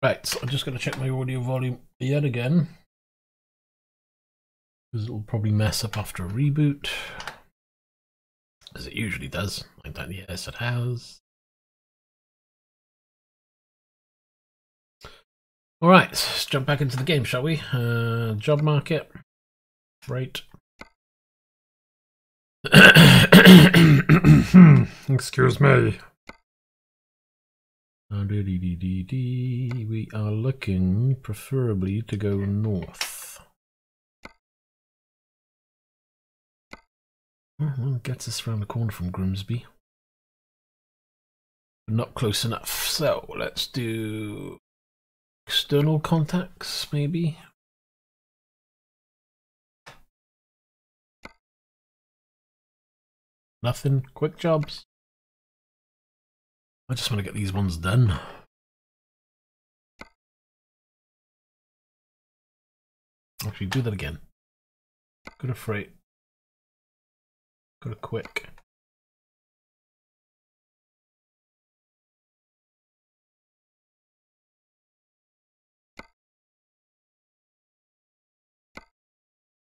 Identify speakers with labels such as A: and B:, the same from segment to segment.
A: Right, so I'm just going to check my audio volume yet again, because it'll probably mess up after a reboot, as it usually does. Yes, it has. Alright, let's jump back into the game, shall we? Job market. Right.
B: Excuse me.
A: We are looking preferably to go north. Well, gets us around the corner from Grimsby. But not close enough. So let's do external contacts, maybe. Nothing. Quick jobs. I just want to get these ones done. Actually, do that again. Go to freight. Go to quick.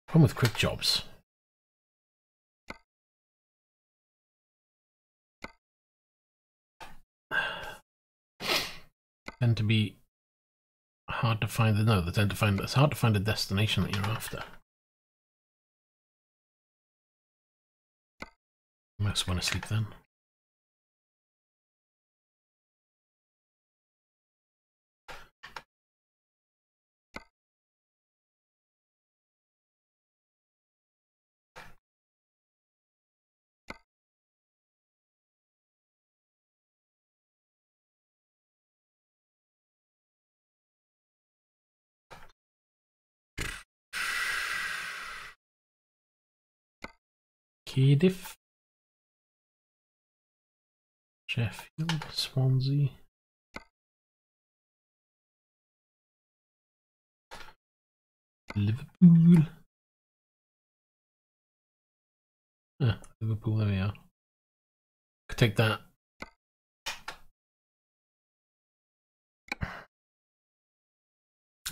A: Problem with quick jobs. Tend to be hard to find. No, they tend to find it's hard to find a destination that you're after. I must want to sleep then. Cardiff, Sheffield, Swansea, Liverpool. Liverpool, there we are. Could take that. It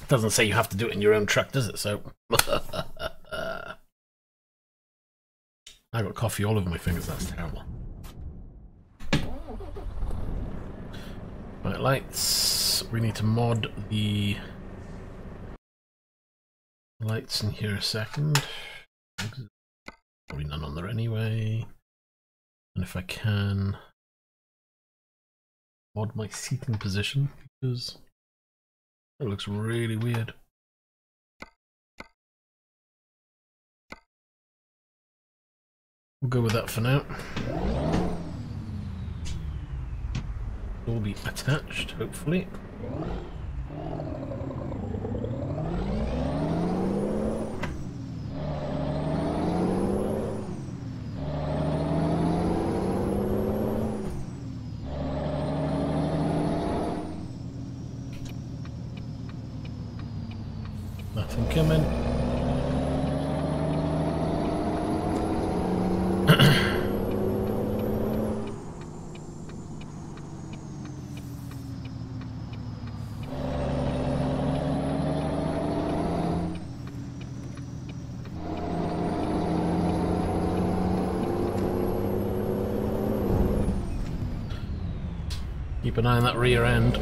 A: doesn't say you have to do it in your own truck, does it? So I got coffee all over my fingers, that's terrible. Right, lights. We need to mod the lights in here a second. Probably none on there anyway. And if I can mod my seating position, because it looks really weird. We'll go with that for now. It will be attached, hopefully. Nothing coming. Keep an eye on that rear end.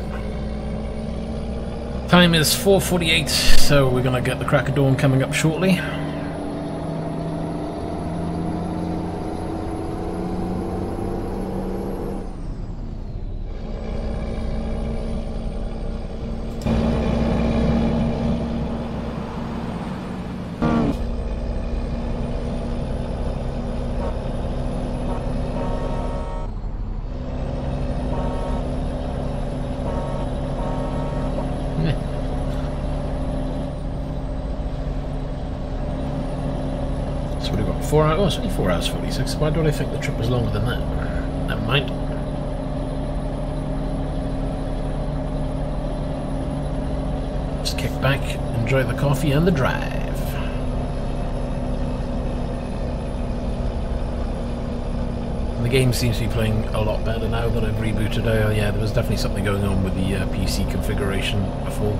A: Time is 4:48, so we're going to get the crack of dawn coming up shortly. Oh, it's only 4 hours 46. Why do I think the trip was longer than that? Never mind. Just kick back, enjoy the coffee and the drive. And the game seems to be playing a lot better now that I've rebooted. Yeah, there was definitely something going on with the PC configuration before.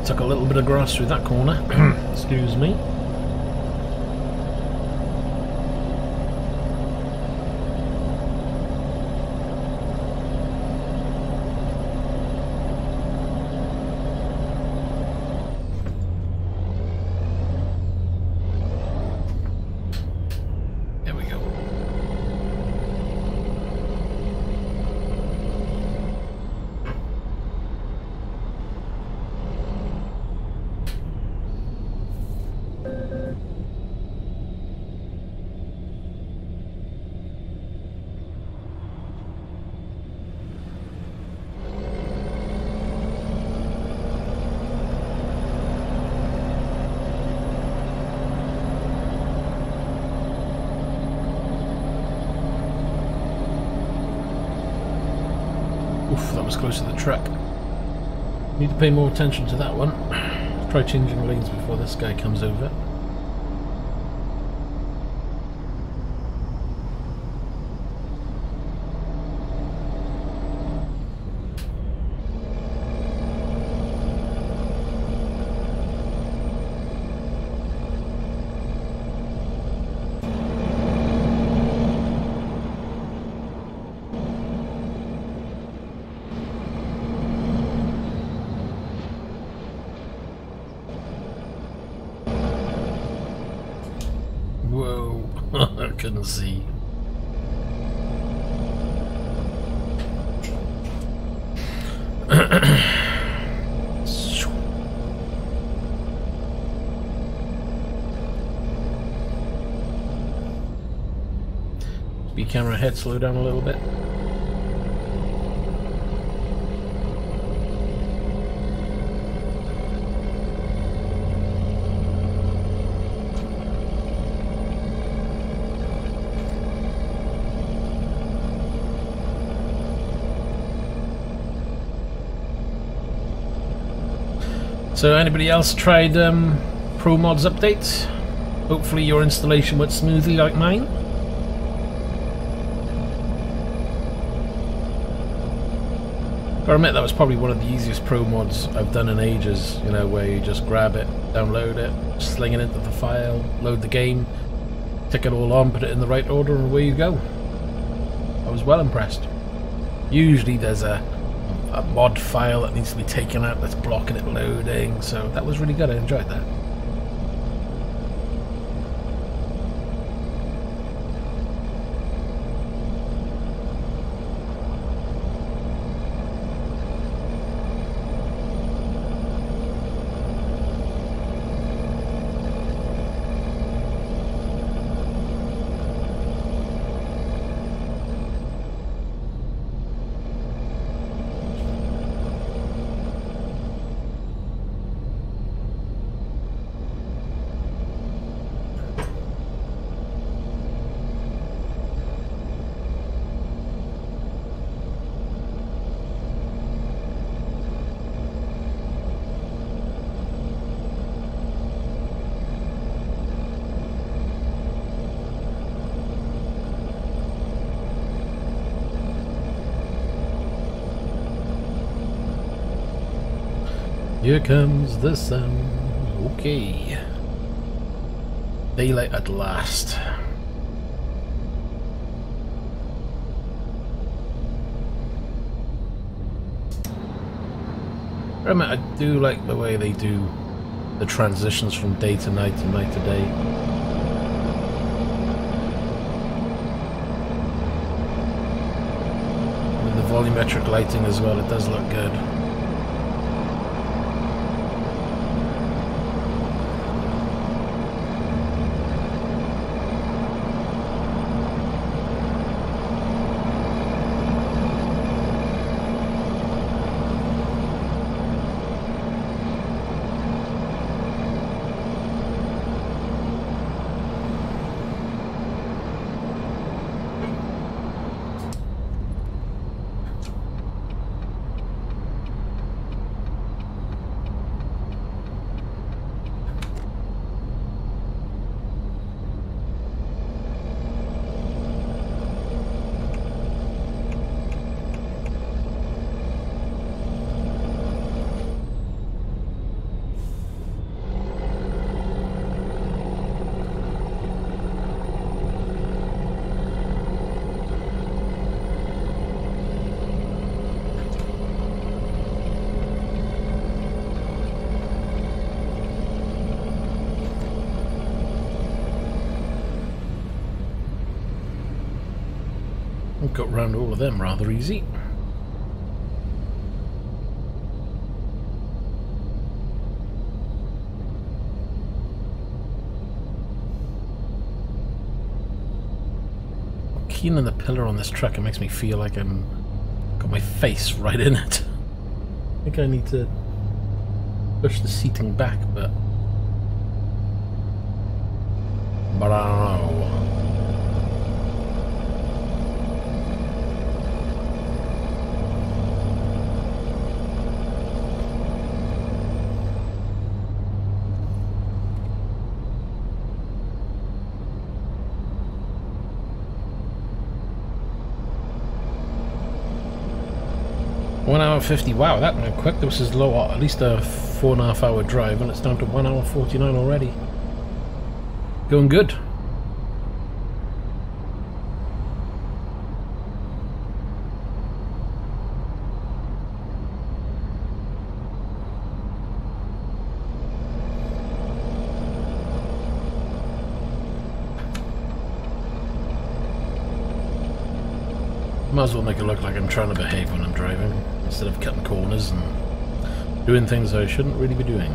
A: Took a little bit of grass through that corner. Excuse me. Oof, that was close to the truck. Need to pay more attention to that one. Try changing lanes before this guy comes over. I couldn't see. Speed camera ahead, slow down a little bit. So anybody else tried ProMods updates? Hopefully your installation went smoothly like mine. I admit that was probably one of the easiest ProMods I've done in ages, you know, where you just grab it, download it, sling it into the file, load the game, tick it all on, put it in the right order, and away you go. I was well impressed. Usually there's a mod file that needs to be taken out that's blocking it loading, so that was really good. I enjoyed that. Here comes the sun. Okay. Daylight at last. I do like the way they do the transitions from day to night and night to day. With the volumetric lighting as well, it does look good. I've got round all of them rather easy. Keen on the pillar on this truck, it makes me feel like I'm got my face right in it. I think I need to push the seating back, but I don't know. One hour 50, wow, that went quick. This is low, at least a 4.5 hour drive, and it's down to 1 hour 49 already. Going good. Might as well make it look like I'm trying to behave when I'm driving, instead of cutting corners and doing things I shouldn't really be doing.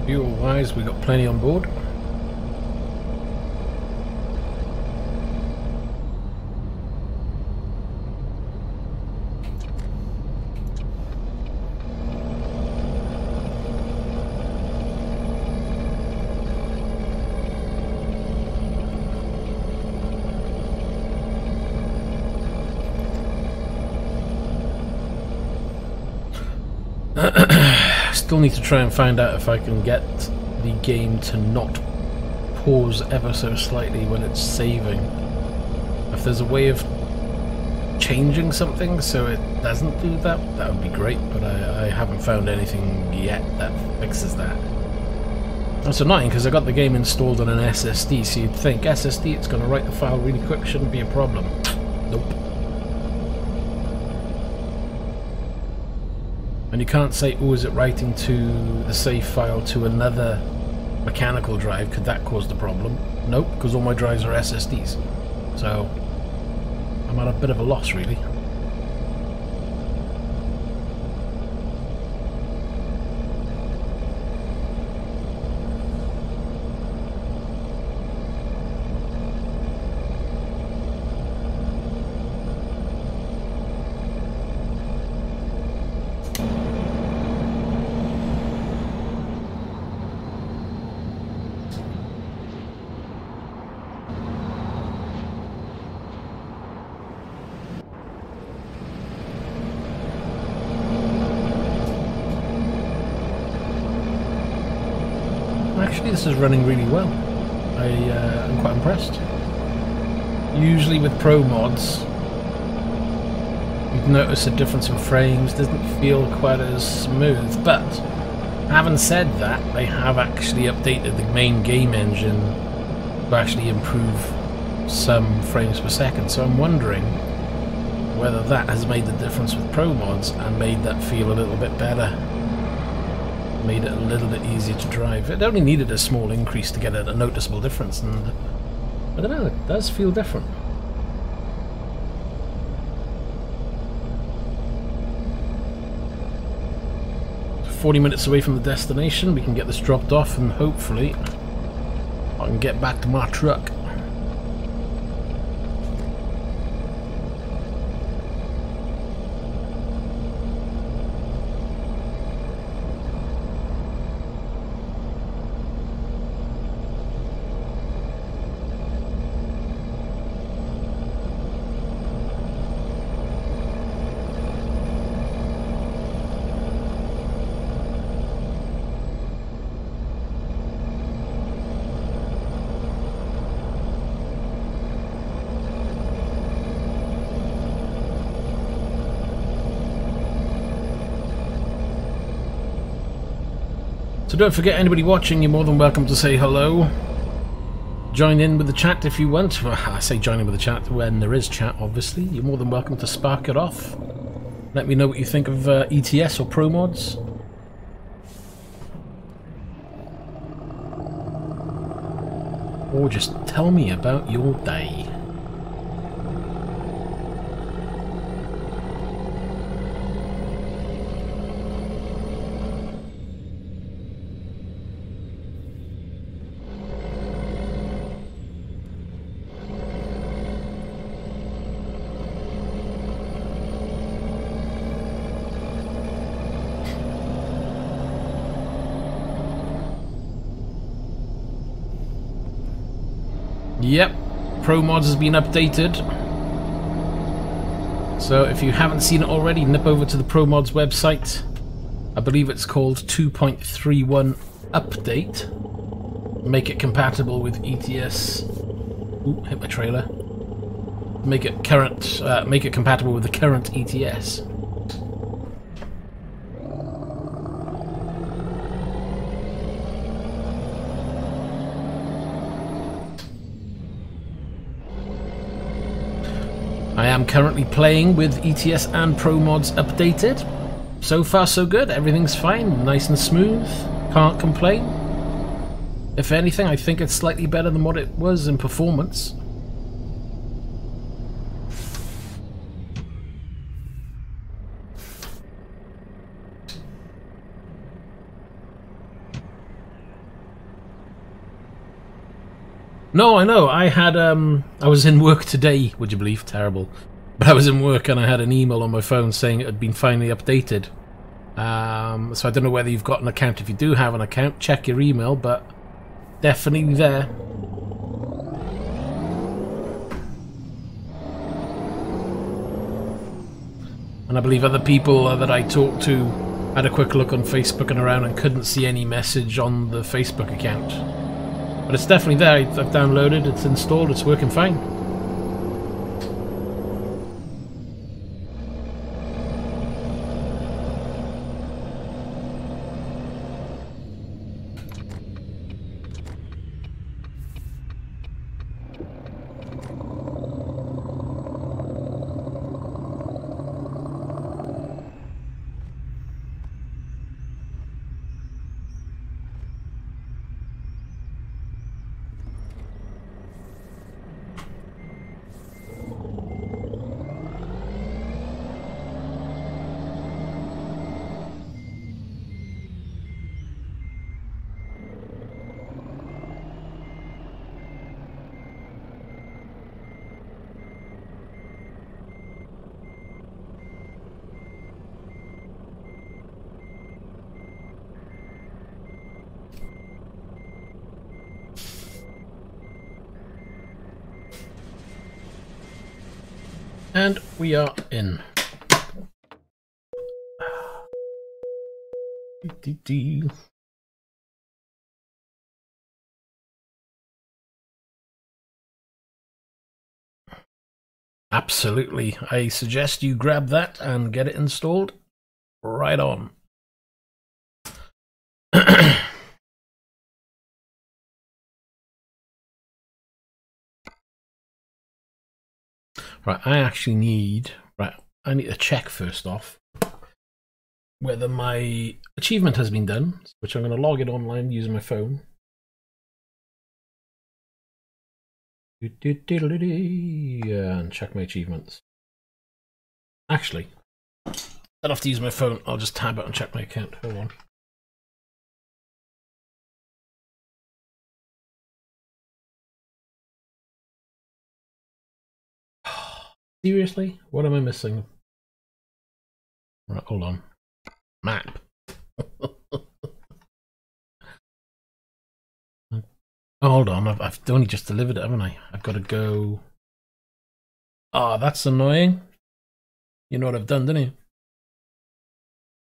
A: Fuel-wise, we got plenty on board. Still need to try and find out if I can get the game to not pause ever so slightly when it's saving. If there's a way of changing something so it doesn't do that, that would be great, but I haven't found anything yet that fixes that. That's annoying because I got the game installed on an SSD, so you'd think SSD, it's going to write the file really quick, shouldn't be a problem. Nope. And you can't say, oh, is it writing to the save file to another mechanical drive? Could that cause the problem? Nope, because all my drives are SSDs. So I'm at a bit of a loss, really. Actually, this is running really well. I'm quite impressed. Usually with ProMods, you'd notice a difference in frames, doesn't feel quite as smooth, but having said that, they have actually updated the main game engine to actually improve some frames per second, so I'm wondering whether that has made the difference with ProMods and made that feel a little bit better. Made it a little bit easier to drive. It only needed a small increase to get a noticeable difference, and I don't know, it does feel different. So 40 minutes away from the destination, we can get this dropped off and hopefully I can get back to my truck. So don't forget, anybody watching, you're more than welcome to say hello. Join in with the chat if you want. Well, I say join in with the chat when there is chat, obviously. You're more than welcome to spark it off. Let me know what you think of ETS or ProMods. Or just tell me about your day. Yep, ProMods has been updated. So if you haven't seen it already, nip over to the ProMods website. I believe it's called 2.31 Update. Make it compatible with ETS. Ooh, hit my trailer. Make it compatible with the current ETS. I am currently playing with ETS and ProMods updated. So far so good, everything's fine, nice and smooth, can't complain. If anything, I think it's slightly better than what it was in performance. No, I know. I had I was in work today, would you believe? Terrible. But I was in work and I had an email on my phone saying it had been finally updated. So I don't know whether you've got an account. If you do have an account, check your email, but definitely there. And I believe other people that I talked to had a quick look on Facebook and around and couldn't see any message on the Facebook account. But it's definitely there. I've downloaded, it's installed, it's working fine. And we are in. Absolutely. I suggest you grab that and get it installed. Right on. Right, I actually need... Right, I need to check first off whether my achievement has been done, which I'm going to log it online using my phone. And check my achievements. Actually, I don't have to use my phone. I'll just tab it and check my account. Hold on. Seriously? What am I missing? Right, hold on. Map. Oh, hold on. I've only just delivered it, haven't I? I've got to go... Ah, that's annoying. You know what I've done, didn't you?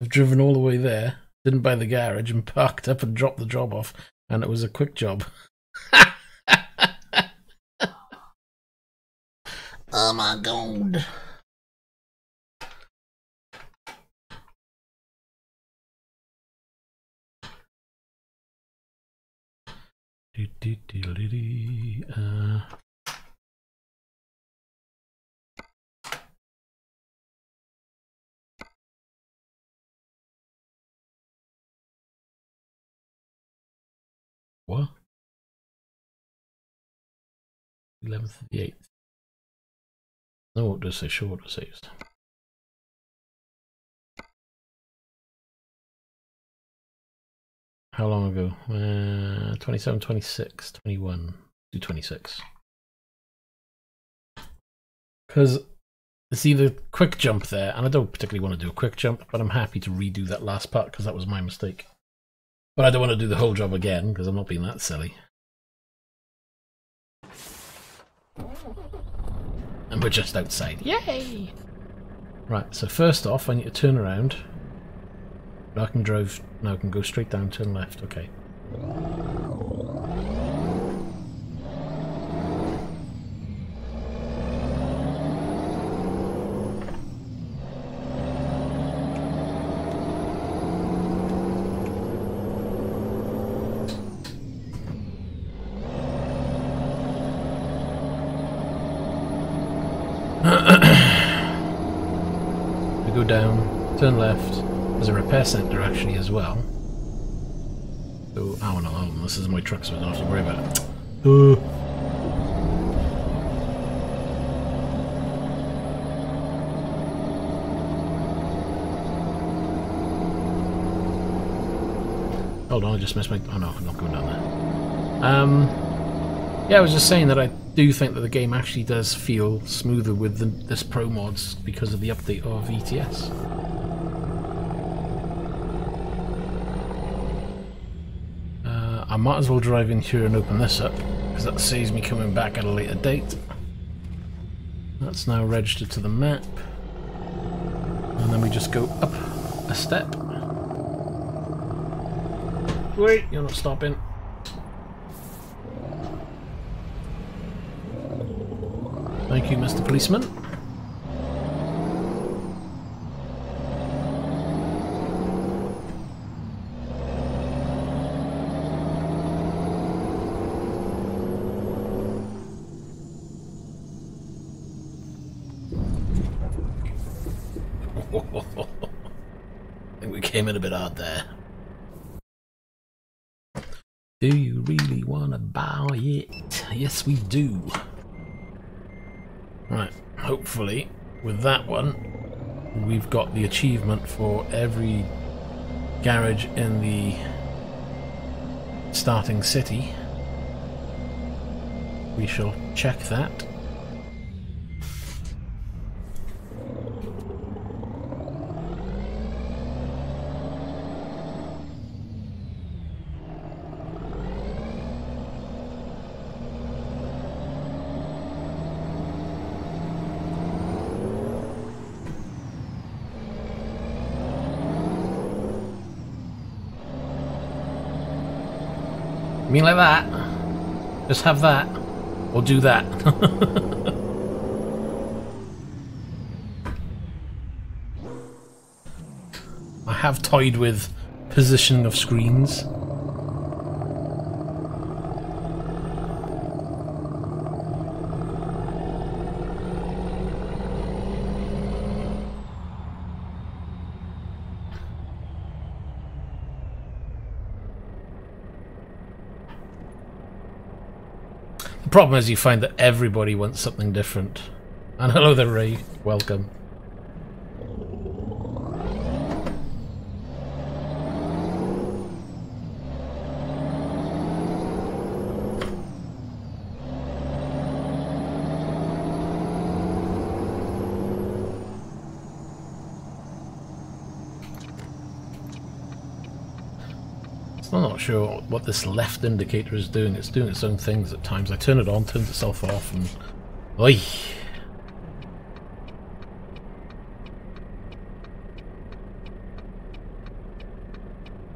A: I've driven all the way there, didn't buy the garage, and parked up and dropped the job off, and it was a quick job. Oh my god. What? 11th of the 8th. No, it does say shorter saves. How long ago? 27, 26, 21, do 26. Because it's either quick jump there, and I don't particularly want to do a quick jump, but I'm happy to redo that last part because that was my mistake. But I don't want to do the whole job again because I'm not being that silly. And we're just outside. Yay! Right, so first off, I need to turn around. I can drive. No, I can go straight down, turn left. Okay. We go down, turn left. There's a repair centre actually as well. So, oh no, this is my truck, so I don't have to worry about it. Hold on, I just missed my. Oh no, I'm not going down there. Yeah, I was just saying that I do think that the game actually does feel smoother with this ProMods because of the update of ETS. I might as well drive in here and open this up, because that saves me coming back at a later date. That's now registered to the map. And then we just go up a step. Wait, you're not stopping. Thank you, Mr. Policeman. I think we came in a bit hard there. Do you really want to buy it? Yes, we do. Right, hopefully with that one we've got the achievement for every garage in the starting city. We shall check that. You mean like that? Just have that, or do that. I have toyed with positioning of screens. The problem is you find that everybody wants something different. And hello there, Ray. Welcome. I'm not sure what this left indicator is doing. It's doing its own things at times. I turn it on, turns itself off, and oi!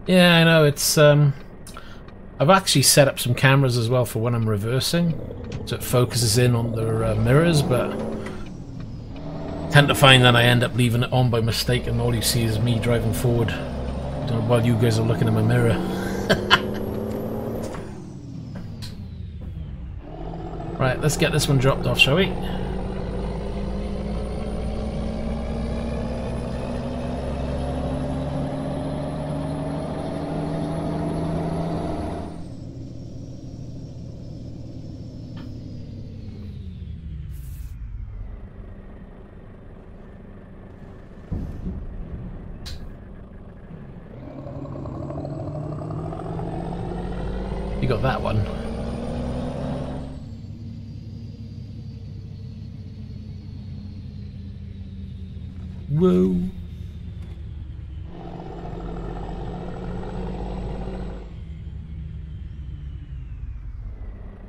A: Yeah, I know. It's I've actually set up some cameras as well for when I'm reversing, so it focuses in on the mirrors, but I tend to find that I end up leaving it on by mistake, and all you see is me driving forward while you guys are looking in my mirror. Right, let's get this one dropped off, shall we? You got that one. Whoa.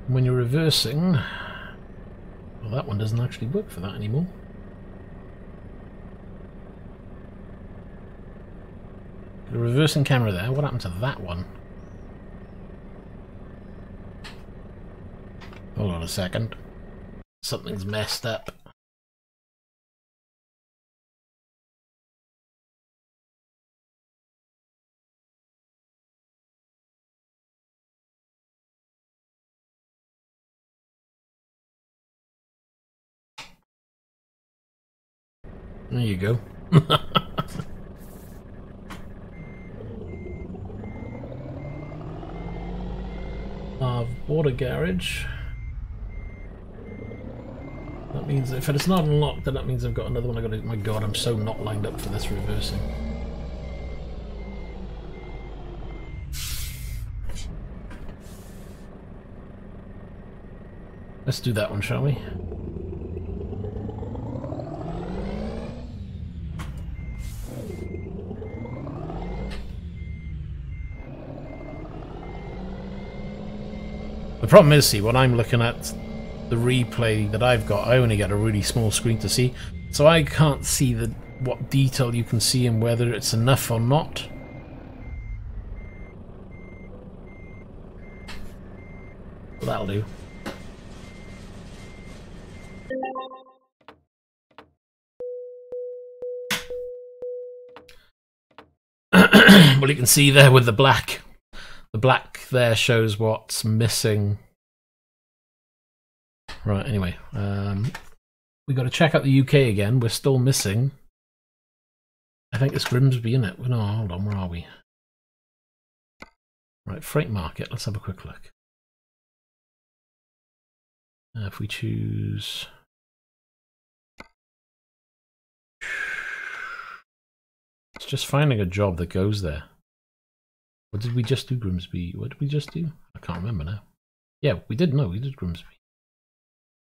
A: When you're reversing, well, that one doesn't actually work for that anymore. The reversing camera there, what happened to that one? Hold on a second. Something's messed up. There you go. I've bought a garage. That means if it's not unlocked, then that means I've got another one I gotta. My god, I'm so not lined up for this reversing. Let's do that one, shall we? The problem is, see, when I'm looking at the replay that I've got, I only get a really small screen to see, so I can't see what detail you can see and whether it's enough or not. Well, that'll do. Well, you can see there with the black. The black there shows what's missing. Right, anyway. We got to check out the UK again. We're still missing. I think it's Grimsby, isn't it? No, hold on, where are we? Right, freight market. Let's have a quick look. If we choose... It's just finding a job that goes there. What did we just do, Grimsby? What did we just do? I can't remember now. Yeah, we did. No, we did Grimsby.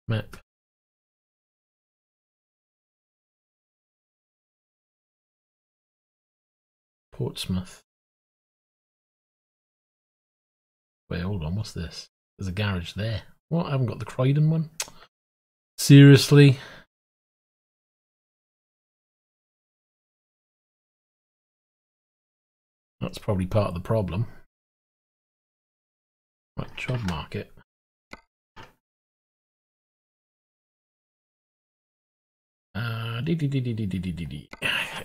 A: Map. Portsmouth. Wait, hold on. What's this? There's a garage there. What? I haven't got the Croydon one? Seriously? That's probably part of the problem. Right, job market.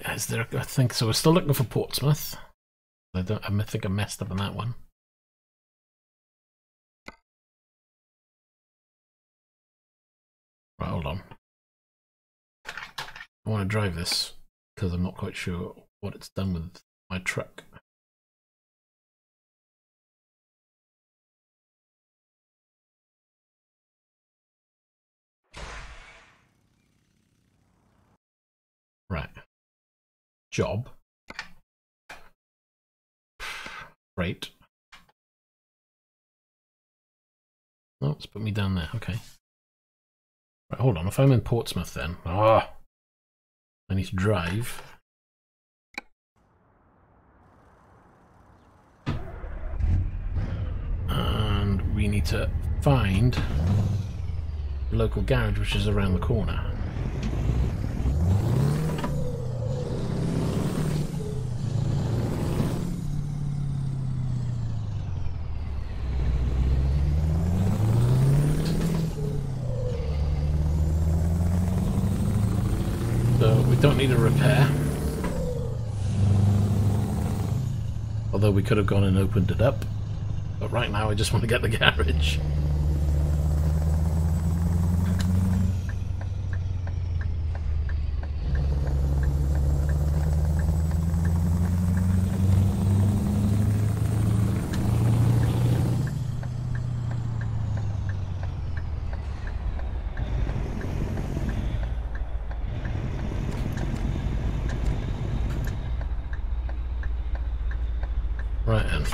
A: Is there? I think so. We're still looking for Portsmouth. I think I messed up on that one. Right, hold on. I want to drive this because I'm not quite sure what it's done with my truck. Right. Job. Right. Oh, it's put me down there. Okay. Right, hold on. If I'm in Portsmouth then. I need to drive. And we need to find the local garage, which is around the corner. So we don't need a repair. Although we could have gone and opened it up. But right now I just want to get the garage. Right then.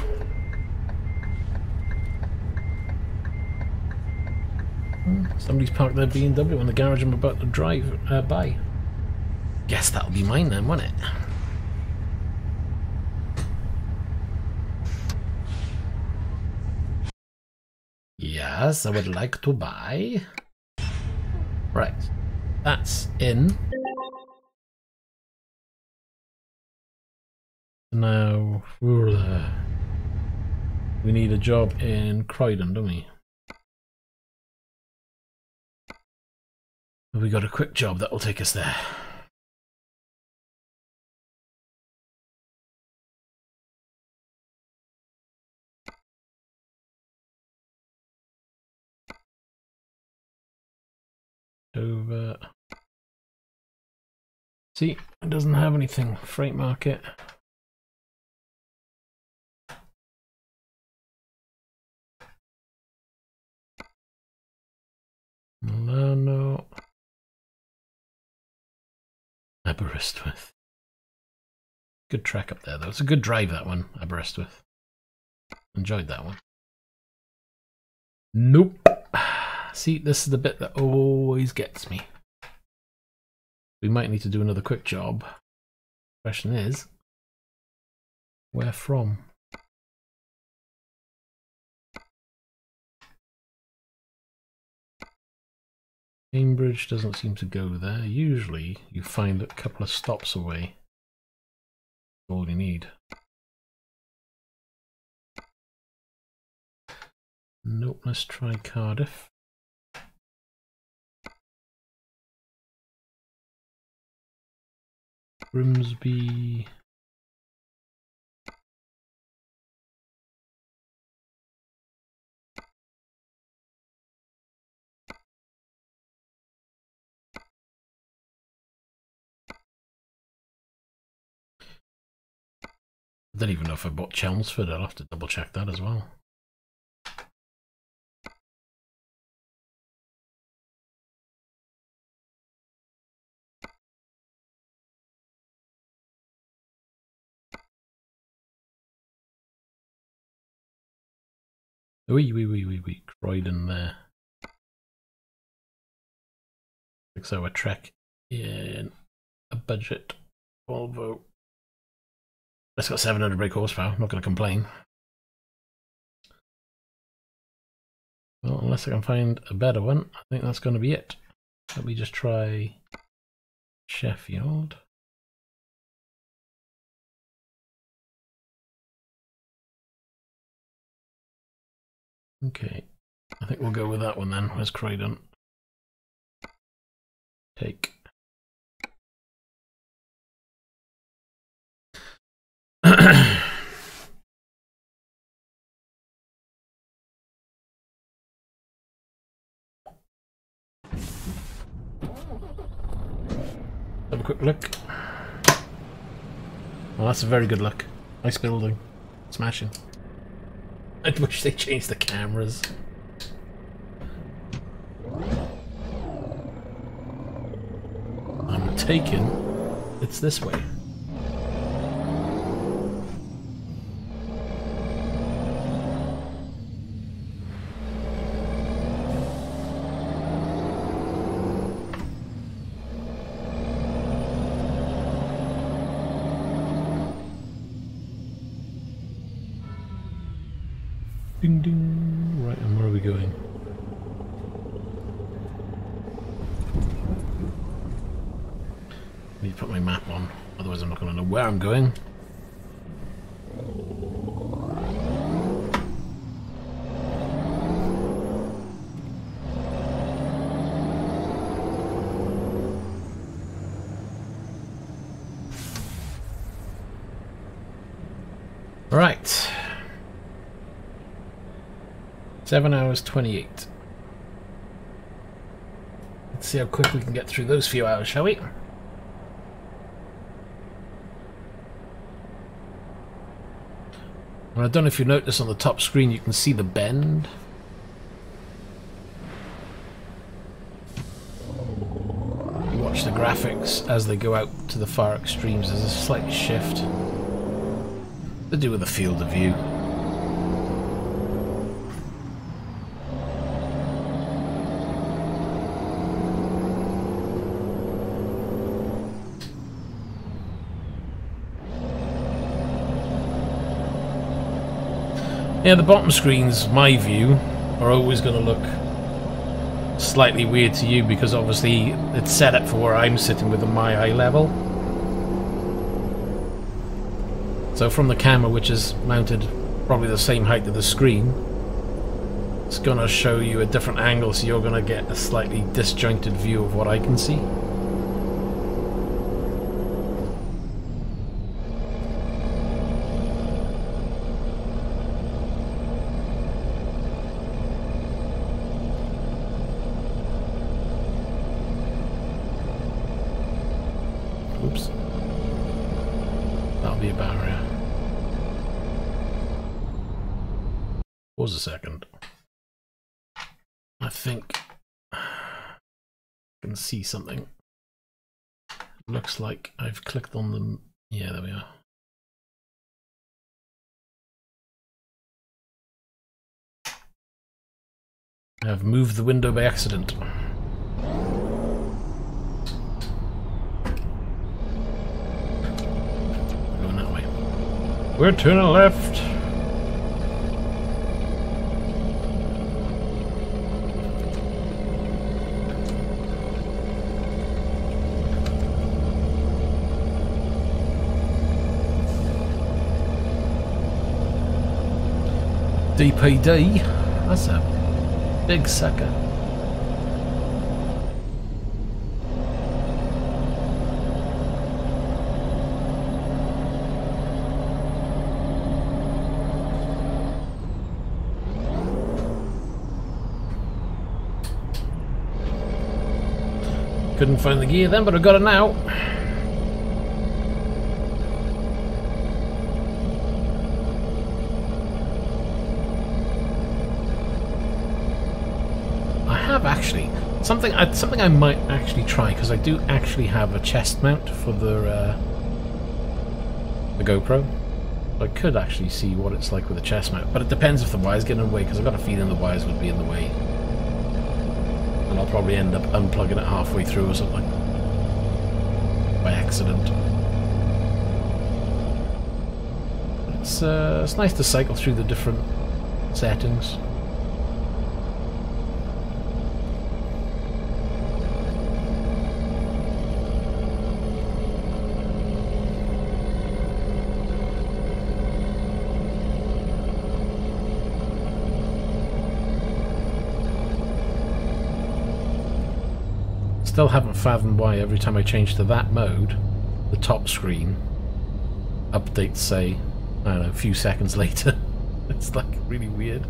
A: Somebody's parked their BMW in the garage I'm about to drive by. Guess that'll be mine then, won't it? Yes, I would like to buy. Right, that's in. Now, we need a job in Croydon, don't we? Have we got a quick job that will take us there? Over. See, it doesn't have anything. Freight market. No. Aberystwyth. Good track up there though. It's a good drive, that one, Aberystwyth. Enjoyed that one. Nope. See, this is the bit that always gets me. We might need to do another quick job. Question is, where from? Cambridge doesn't seem to go there. Usually you find a couple of stops away. All you need. Nope, let's try Cardiff. Grimsby. I don't even know if I bought Chelmsford. I'll have to double check that as well. Wee. Croydon there. 6-hour trek in a budget Volvo. It's got 700 brake horsepower, not going to complain. Well, unless I can find a better one, I think that's going to be it. Let me just try Sheffield. Okay, I think we'll go with that one then. Where's Croydon? Take. Have a quick look. Well, that's a very good look. Nice building. Smashing. I wish they changed the cameras. I'm taking it's this way. Ding ding. Right, and where are we going? I need to put my map on, otherwise I'm not going to know where I'm going. Right. 7 hours 28. Let's see how quick we can get through those few hours, shall we? And I don't know if you notice on the top screen, you can see the bend. You watch the graphics as they go out to the far extremes. There's a slight shift. to do with the field of view. Yeah, the bottom screens, my view, are always going to look slightly weird to you because obviously it's set up for where I'm sitting with my eye level. So from the camera, which is mounted probably the same height of the screen, it's going to show you a different angle, so you're going to get a slightly disjointed view of what I can see. Oops. That'll be a barrier. Pause a second. I think I can see something. Looks like I've clicked on them. Yeah, there we are. I've moved the window by accident. Going that way. We're turning left. DPD, that's a big sucker. Couldn't find the gear then, but I got it now. Actually, something I might actually try, because I do actually have a chest mount for the GoPro. I could actually see what it's like with a chest mount, but it depends if the wires get in the way, because I've got a feeling the wires would be in the way, and I'll probably end up unplugging it halfway through or something by accident. It's nice to cycle through the different settings. Still haven't fathomed why every time I change to that mode, the top screen updates, say, I don't know, a few seconds later. It's like really weird.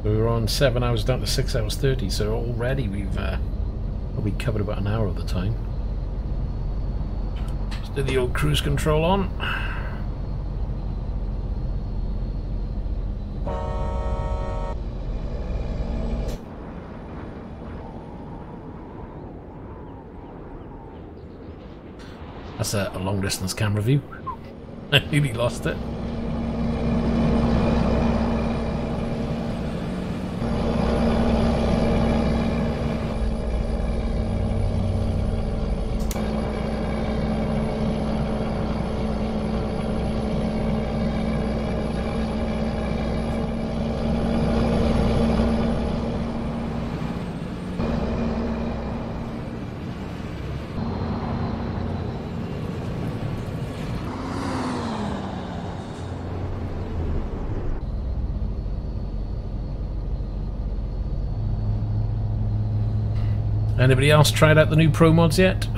A: We were on 7 hours down to 6 hours 30, so already we've probably covered about an hour of the time. Just did the old cruise control on. That's a long distance camera view. I nearly lost it. Anybody else tried out the new ProMods yet?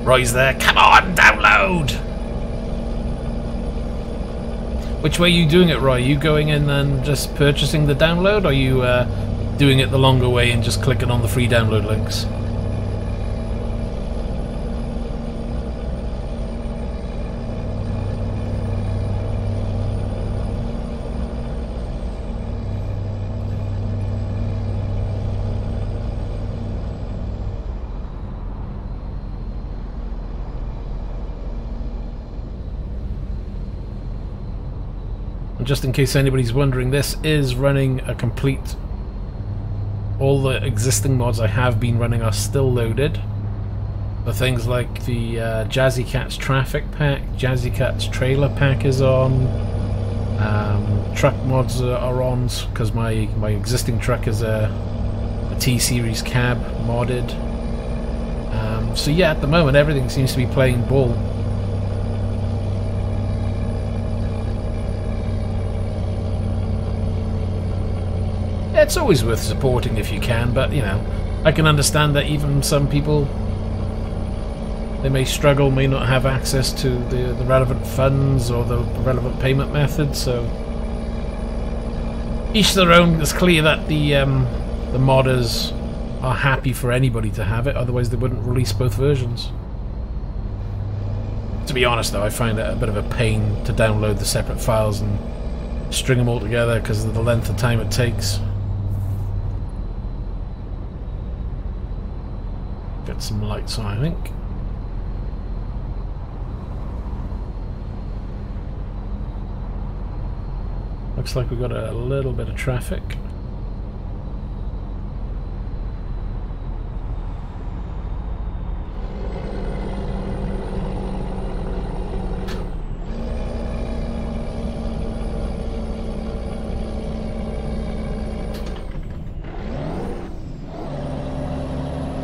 A: Roy's there. Come on, download! Which way are you doing it, Roy? Are you going in and just purchasing the download, or are you doing it the longer way and just clicking on the free download links? Just in case anybody's wondering, this is running a complete... All the existing mods I have been running are still loaded. The things like the Jazzy Cat's traffic pack, Jazzy Cat's trailer pack is on. Truck mods are on, because my existing truck is a T-Series cab modded. So yeah, at the moment everything seems to be playing ball. It's always worth supporting if you can, but you know, I can understand that even some people, they may struggle, may not have access to the relevant funds or the relevant payment methods, so each their own. It's clear that the modders are happy for anybody to have it, otherwise they wouldn't release both versions. To be honest though, I find it a bit of a pain to download the separate files and string them all together because of the length of time it takes. Get some lights on, I think. Looks like we've got a little bit of traffic.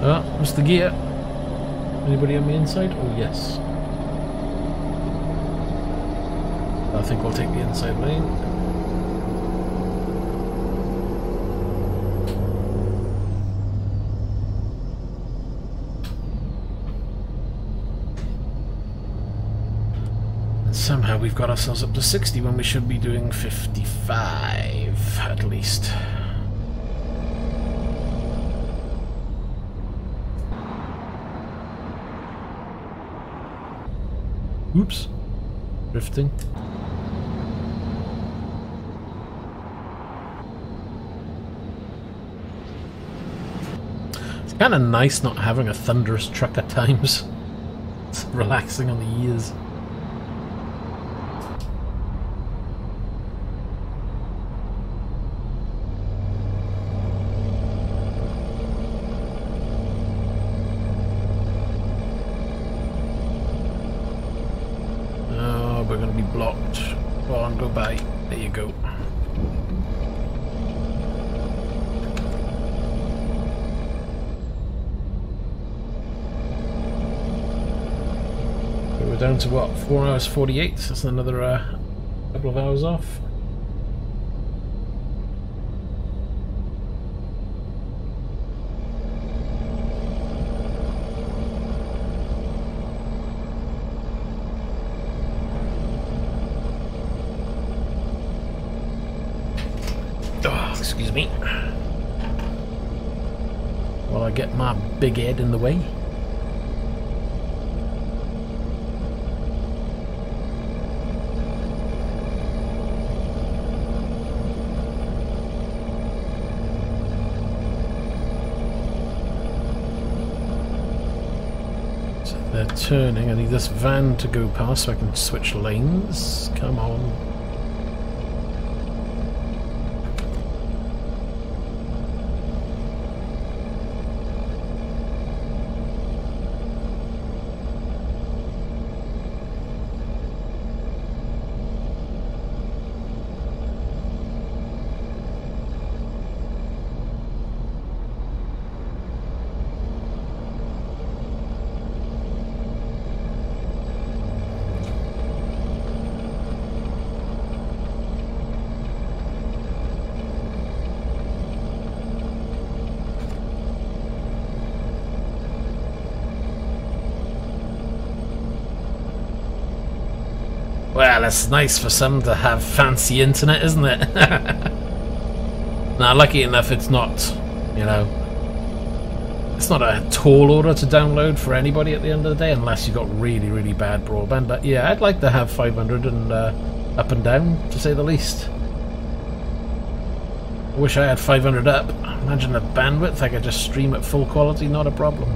A: Oh, what's the gear? Anybody on the inside? Oh, yes. I think we'll take the inside lane. And somehow we've got ourselves up to 60 when we should be doing 55 at least. Oops. Drifting. It's kind of nice not having a thunderous truck at times. It's relaxing on the ears. We're going to be blocked. Go on, go by. There you go. So we're down to what? 4 hours 48. That's another couple of hours off. Excuse me. While I get my big head in the way. So they're turning. I need this van to go past so I can switch lanes. Come on. Well, it's nice for some to have fancy internet, isn't it? Now, lucky enough, it's not, you know, it's not a tall order to download for anybody at the end of the day, unless you've got really, really bad broadband. But yeah, I'd like to have 500 and up and down, to say the least. I wish I had 500 up. Imagine the bandwidth, I could just stream at full quality, not a problem.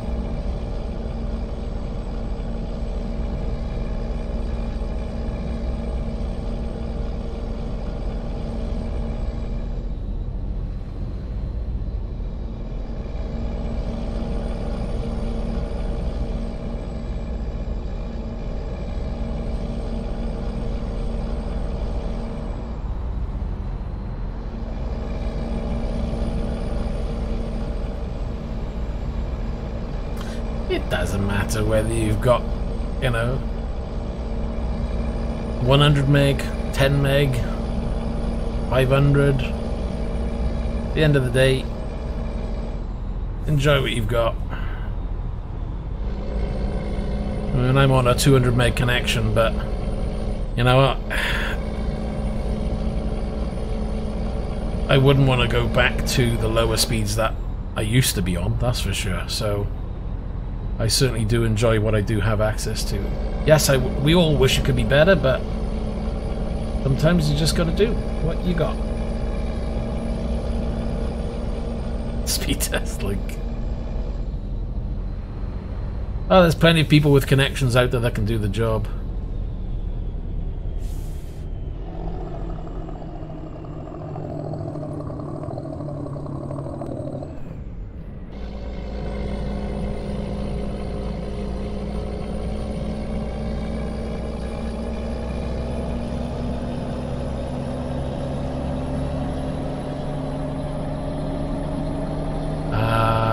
A: It doesn't matter whether you've got, you know, 100 meg, 10 meg, 500. At the end of the day, enjoy what you've got. I mean, I'm on a 200 meg connection, but you know what? I wouldn't want to go back to the lower speeds that I used to be on, that's for sure. So I certainly do enjoy what I do have access to. Yes, we all wish it could be better, but sometimes you just got to do what you got. Speed test, like... Oh, there's plenty of people with connections out there that can do the job.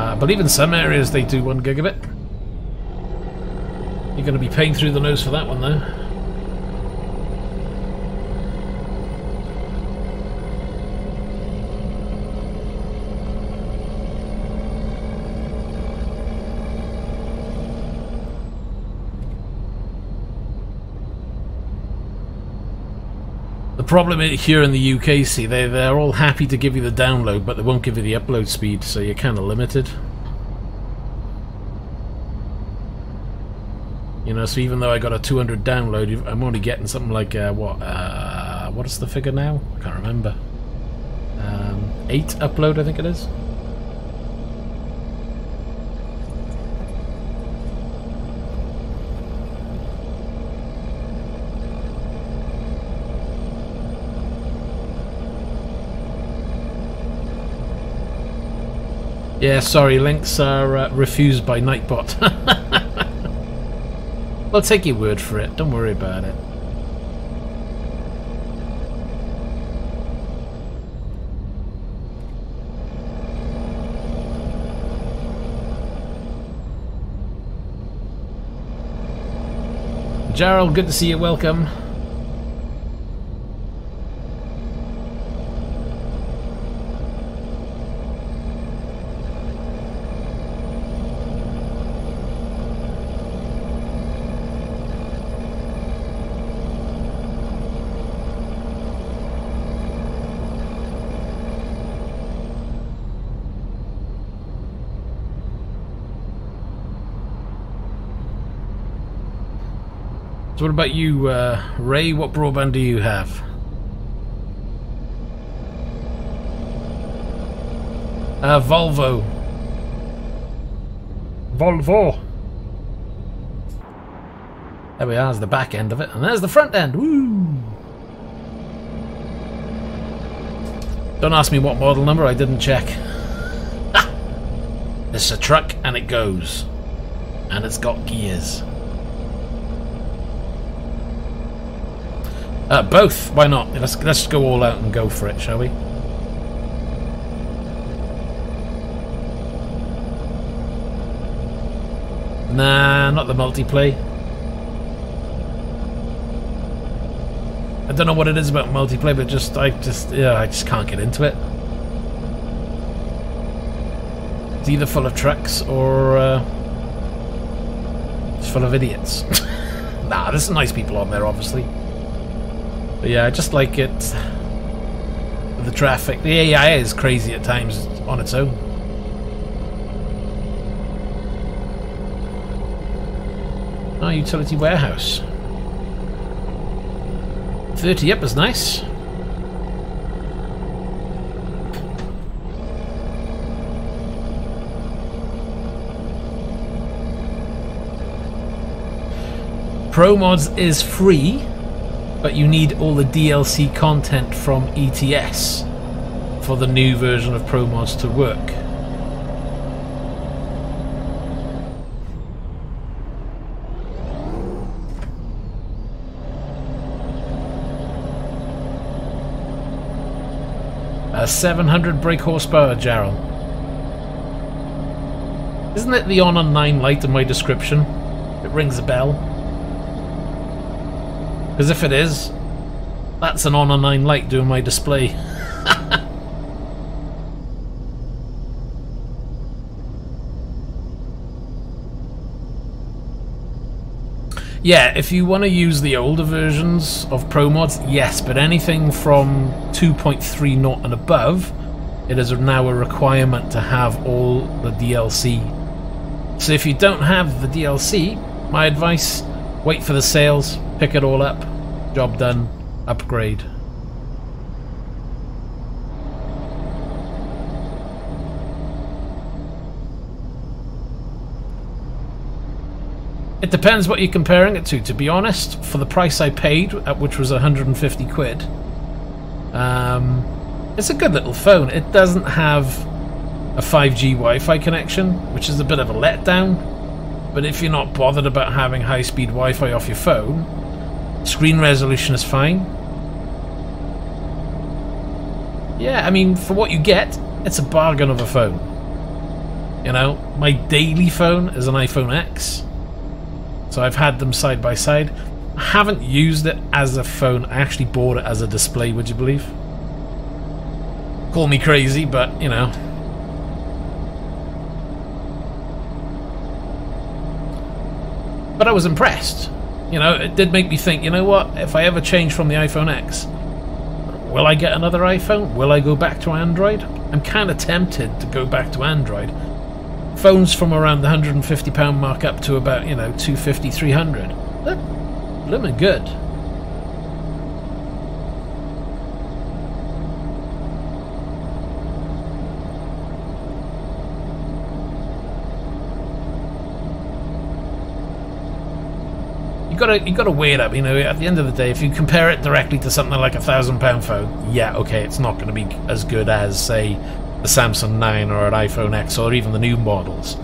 A: I believe in some areas they do 1 gigabit. You're going to be paying through the nose for that one, though. The problem here in the UK, see, they're all happy to give you the download, but they won't give you the upload speed, so you're kind of limited. You know, so even though I got a 200 download, I'm only getting something like, what is the figure now? I can't remember. 8 upload, I think it is. Yeah, sorry, links are refused by Nightbot. I'll take your word for it, don't worry about it. Gerald, good to see you, welcome. So what about you, Ray? What broadband do you have? Volvo.
B: Volvo.
A: There we are, there's the back end of it, and there's the front end. Woo! Don't ask me what model number, I didn't check. Ah! It's a truck and it goes. And it's got gears. Both, why not? Let's go all out and go for it, shall we? Nah, not the multiplay. I don't know what it is about multiplay, but I just can't get into it. It's either full of trucks or it's full of idiots. Nah, there's some nice people on there, obviously. But yeah, I just like it. The traffic. The AI is crazy at times on its own. Oh, utility warehouse. 30 up is nice. ProMods is free, but you need all the DLC content from ETS for the new version of ProMods to work. A 700 brake horsepower, Gerald. Isn't it the Honor 9 Lite in my description? It rings a bell. Because if it is, that's an Honor 9 Lite doing my display. Yeah, if you want to use the older versions of ProMods, yes, but anything from 2.30 and above, it is now a requirement to have all the DLC. So if you don't have the DLC, my advice, wait for the sales, pick it all up, job done, upgrade. It depends what you're comparing it to be honest. For the price I paid, which was 150 quid, it's a good little phone. It doesn't have a 5G Wi-Fi connection, which is a bit of a letdown. But if you're not bothered about having high-speed Wi-Fi off your phone, screen resolution is fine. Yeah, I mean, for what you get, it's a bargain of a phone. You know, my daily phone is an iPhone X. So I've had them side by side. I haven't used it as a phone. I actually bought it as a display, would you believe? Call me crazy, but, you know. But I was impressed. You know, it did make me think, you know what? If I ever change from the iPhone X, will I get another iPhone? Will I go back to Android? I'm kind of tempted to go back to Android. Phones from around the £150 mark up to about, you know, 250, 300. They're blooming good. You gotta weigh it up, you know. At the end of the day, if you compare it directly to something like a £1,000 phone, yeah, okay, it's not going to be as good as, say, the Samsung 9 or an iPhone X or even the new models.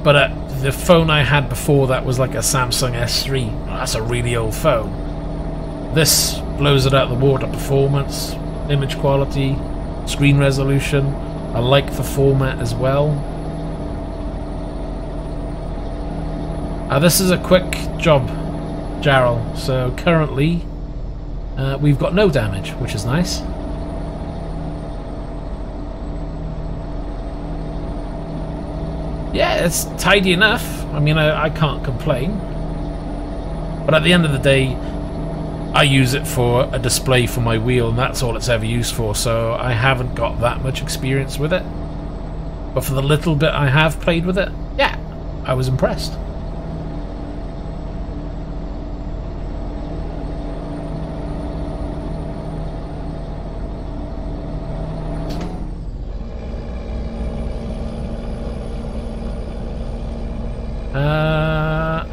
A: But the phone I had before that was like a Samsung S3. That's a really old phone. This blows it out of the water. Performance, image quality, screen resolution. I like the format as well. This is a quick job, Jarrell. So currently we've got no damage, which is nice. Yeah, it's tidy enough. I mean, I can't complain. But at the end of the day, I use it for a display for my wheel, and that's all it's ever used for, so I haven't got that much experience with it. But for the little bit I have played with it, yeah, I was impressed.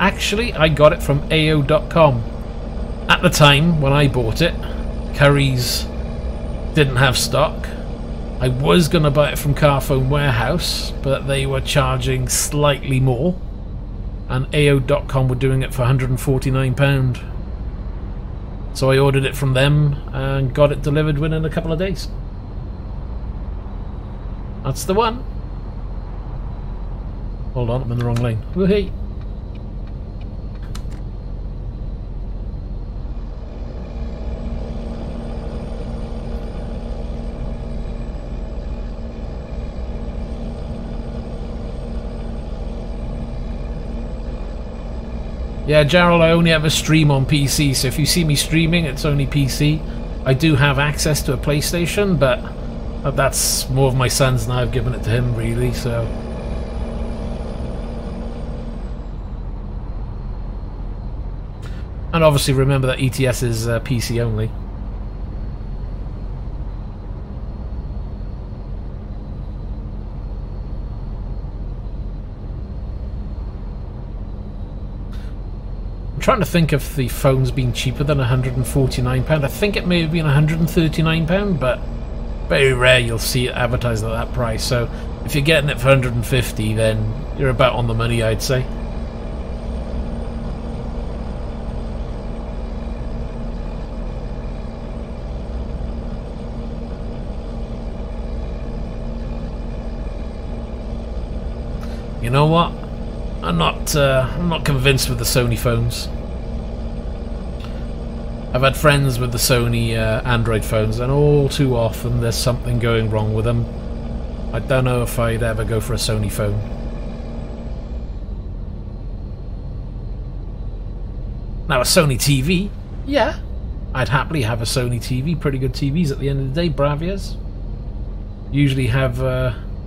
A: Actually, I got it from AO.com. At the time, when I bought it, Curry's didn't have stock. I was going to buy it from Carphone Warehouse, but they were charging slightly more. And AO.com were doing it for £149. So I ordered it from them and got it delivered within a couple of days. That's the one. Hold on, I'm in the wrong lane. Woohoo! Yeah, Gerald, I only ever stream on PC, so if you see me streaming, it's only PC. I do have access to a PlayStation, but that's more of my son's now. I've given it to him, really, so... And obviously remember that ETS is PC only. I'm trying to think if the phone's been cheaper than £149. I think it may have been £139, but very rare you'll see it advertised at that price. So if you're getting it for £150, then you're about on the money, I'd say. You know what? I'm not convinced with the Sony phones. I've had friends with the Sony Android phones, and all too often there's something going wrong with them. I don't know if I'd ever go for a Sony phone. Now a Sony TV, yeah, I'd happily have a Sony TV. Pretty good TVs at the end of the day, Bravias. Usually have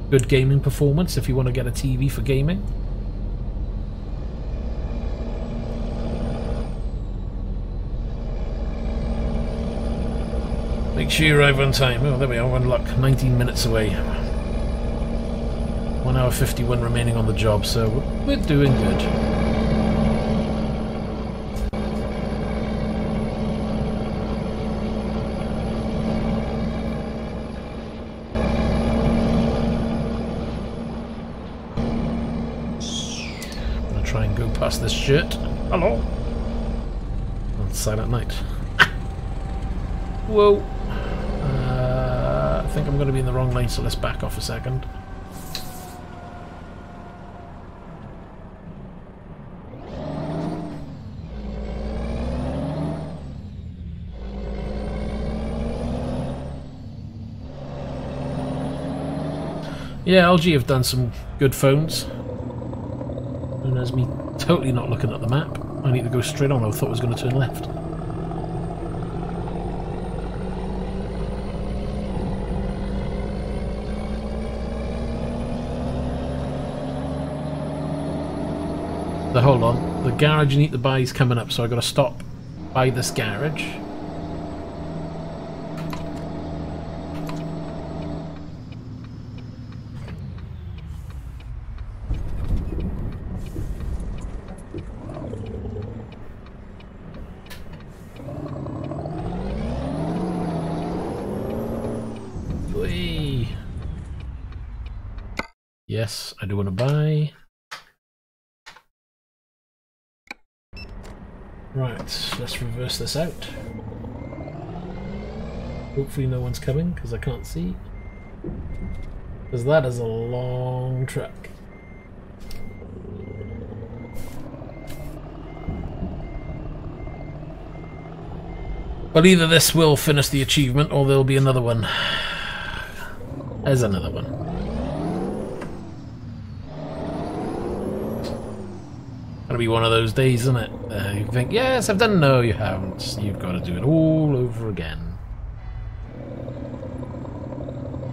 A: good gaming performance if you want to get a TV for gaming. Make sure you arrive on time. Oh, there we are, one luck. 19 minutes away. 1 hour 51 remaining on the job, so we're doing good. I'm gonna try and go past this shirt. Hello. On Silent Night. Whoa. I think I'm going to be in the wrong lane, so let's back off a second. Yeah, LG have done some good phones. And there's me totally not looking at the map. I need to go straight on. I thought I was going to turn left. So hold on, the garage you need to buy is coming up, so I've got to stop by this garage. Whee. Yes, I do want to buy. Right, let's reverse this out. Hopefully no one's coming, because I can't see. Because that is a long truck. But either this will finish the achievement, or there'll be another one. There's another one. Gonna be one of those days, isn't it? You think, yes, I've done. No, you haven't. You've got to do it all over again.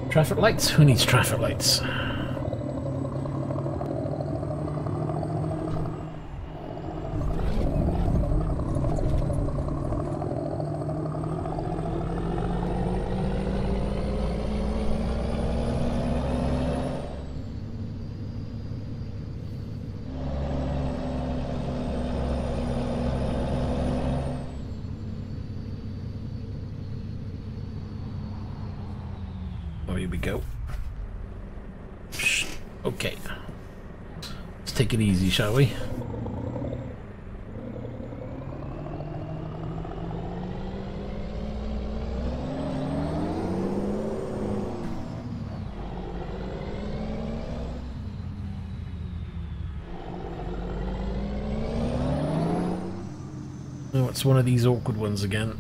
A: Traffic lights? Who needs traffic lights? Oh, here we go. Okay. Let's take it easy, shall we? Oh, it's one of these awkward ones again.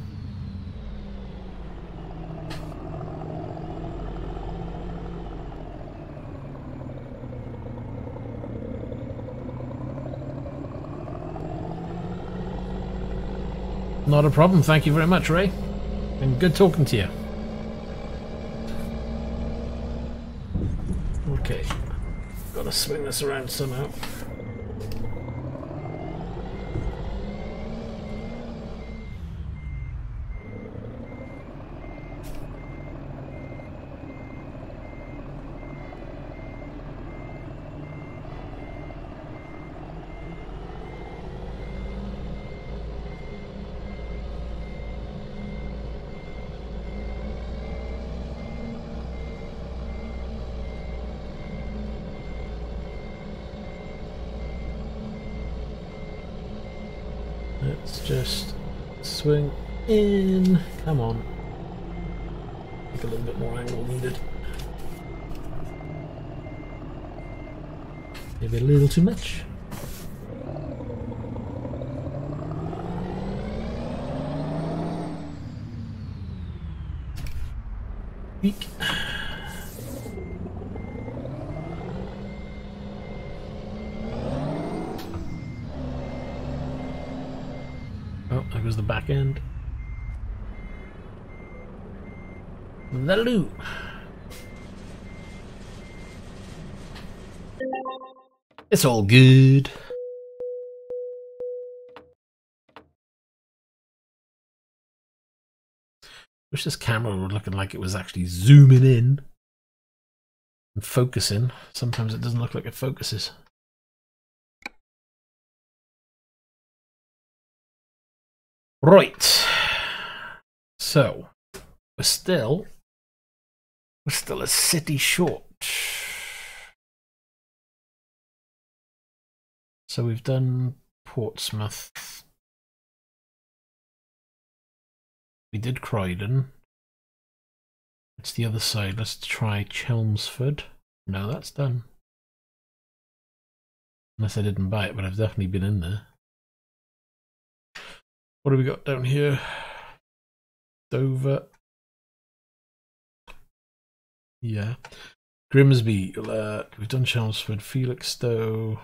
A: Not a problem. Thank you very much, Ray. And good talking to you. Okay. Gotta swing this around somehow. Let's just swing in. Come on. I think a little bit more angle needed. Maybe a little too much. Eek. Oh, there goes the back end. The loot. It's all good. Wish this camera were looking like it was actually zooming in and focusing. Sometimes it doesn't look like it focuses. Right. So we're still a city short. So we've done Portsmouth. We did Croydon. It's the other side. Let's try Chelmsford. No, that's done. Unless I didn't buy it, but I've definitely been in there. What have we got down here? Dover. Yeah. Grimsby. We've done Chelmsford. Felixstowe.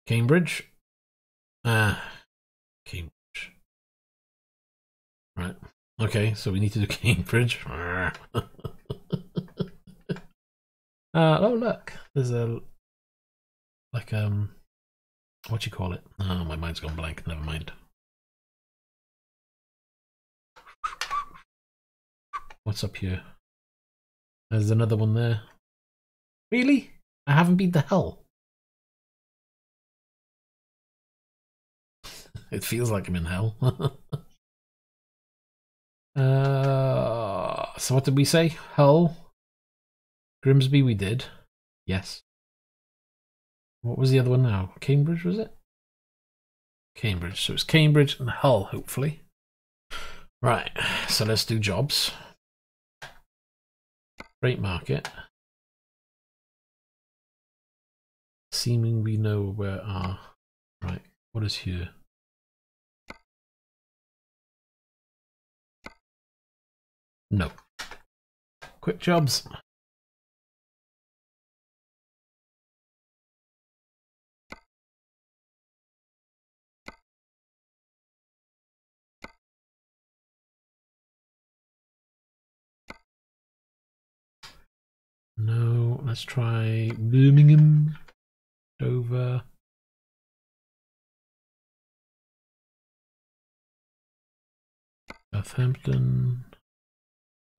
A: Cambridge. Cambridge. Right. Okay, so we need to do Cambridge. Oh look, there's a like what you call it? Oh, my mind's gone blank. Never mind. What's up here? There's another one there. Really? I haven't been to hell. It feels like I'm in hell. So what did we say? Hull? Grimsby we did. Yes. What was the other one now? Cambridge, was it? Cambridge. So it's Cambridge and Hull, hopefully. Right. So let's do jobs. Freight market. Seeming we know where our... Right. What is here? No. Quick jobs. No, let's try Birmingham, Dover. Southampton,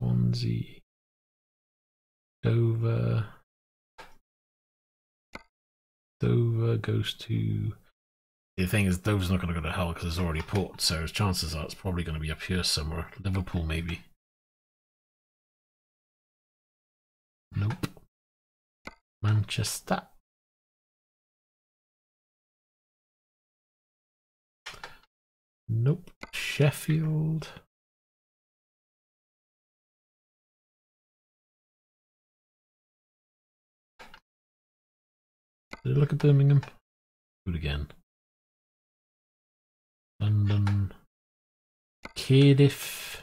A: Swansea, Dover. Dover goes to... The thing is, Dover's not going to go to hell because it's already port, so chances are it's probably going to be up here somewhere. Liverpool, maybe. Nope. Manchester. Nope. Sheffield. Did I look at Birmingham? Do it again. London. Cardiff.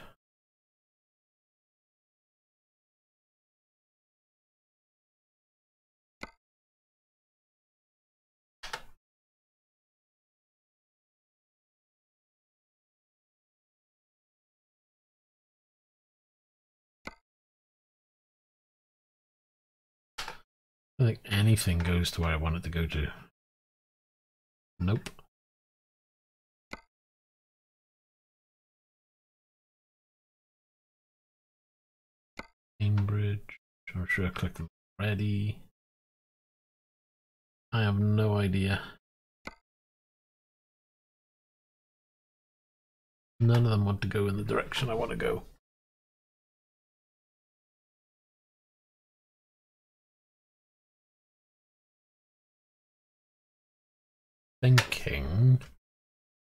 A: I don't think anything goes to where I want it to go to. Nope. Cambridge. I'm sure I clicked already. I have no idea. None of them want to go in the direction I want to go. Thinking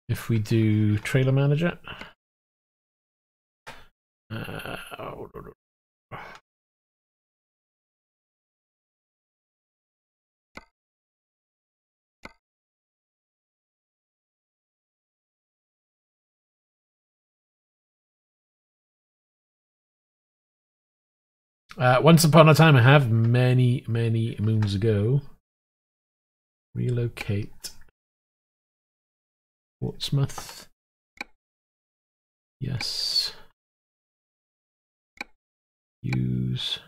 A: if we do trailer manager. Once upon a time, I have many moons ago. Relocate. Portsmouth. Yes. Use.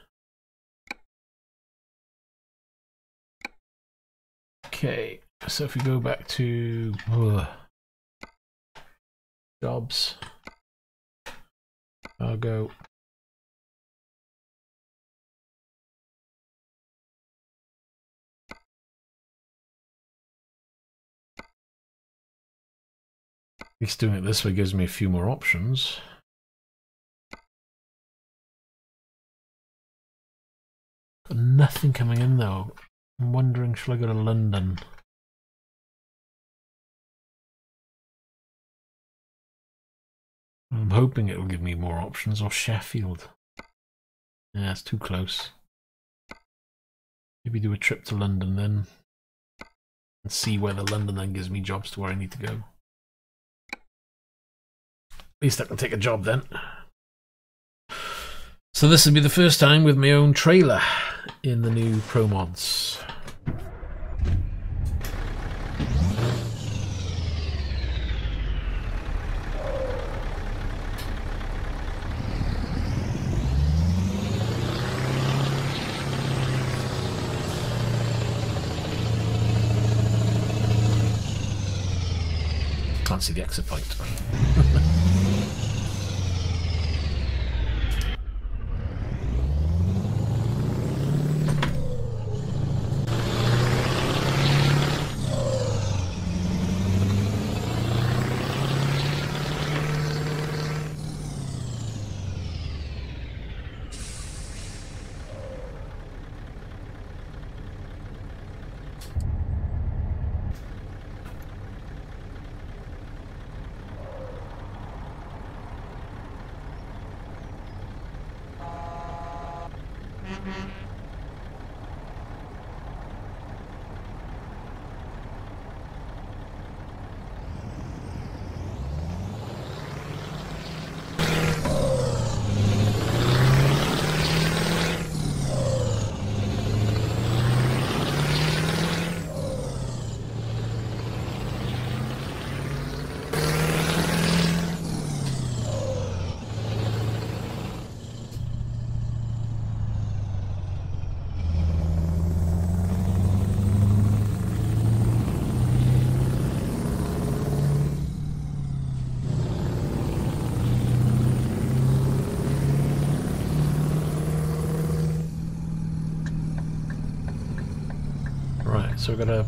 A: Okay, so if we go back to jobs, cargo. At least doing it this way gives me a few more options. Got nothing coming in though. I'm wondering, shall I go to London? I'm hoping it'll give me more options, or Sheffield. Yeah, it's too close. Maybe do a trip to London then, and see whether London then gives me jobs to where I need to go. At least I can take a job then. So this will be the first time with my own trailer in the new ProMods. Can't see the exit point. So we're gonna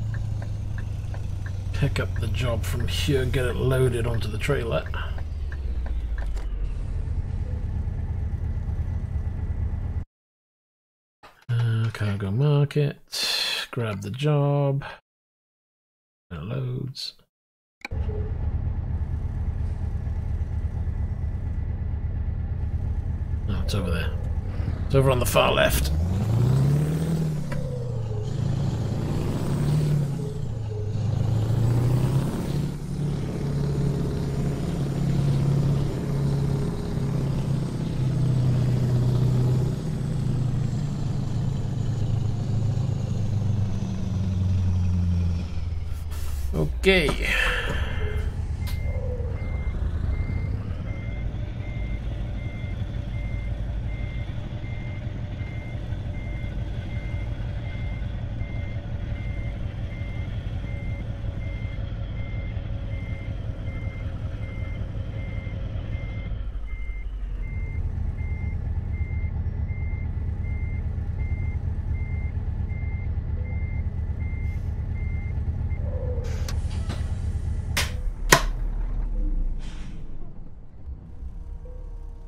A: pick up the job from here and get it loaded onto the trailer. Cargo market, grab the job, it loads. Oh, it's over there. It's over on the far left. Okay.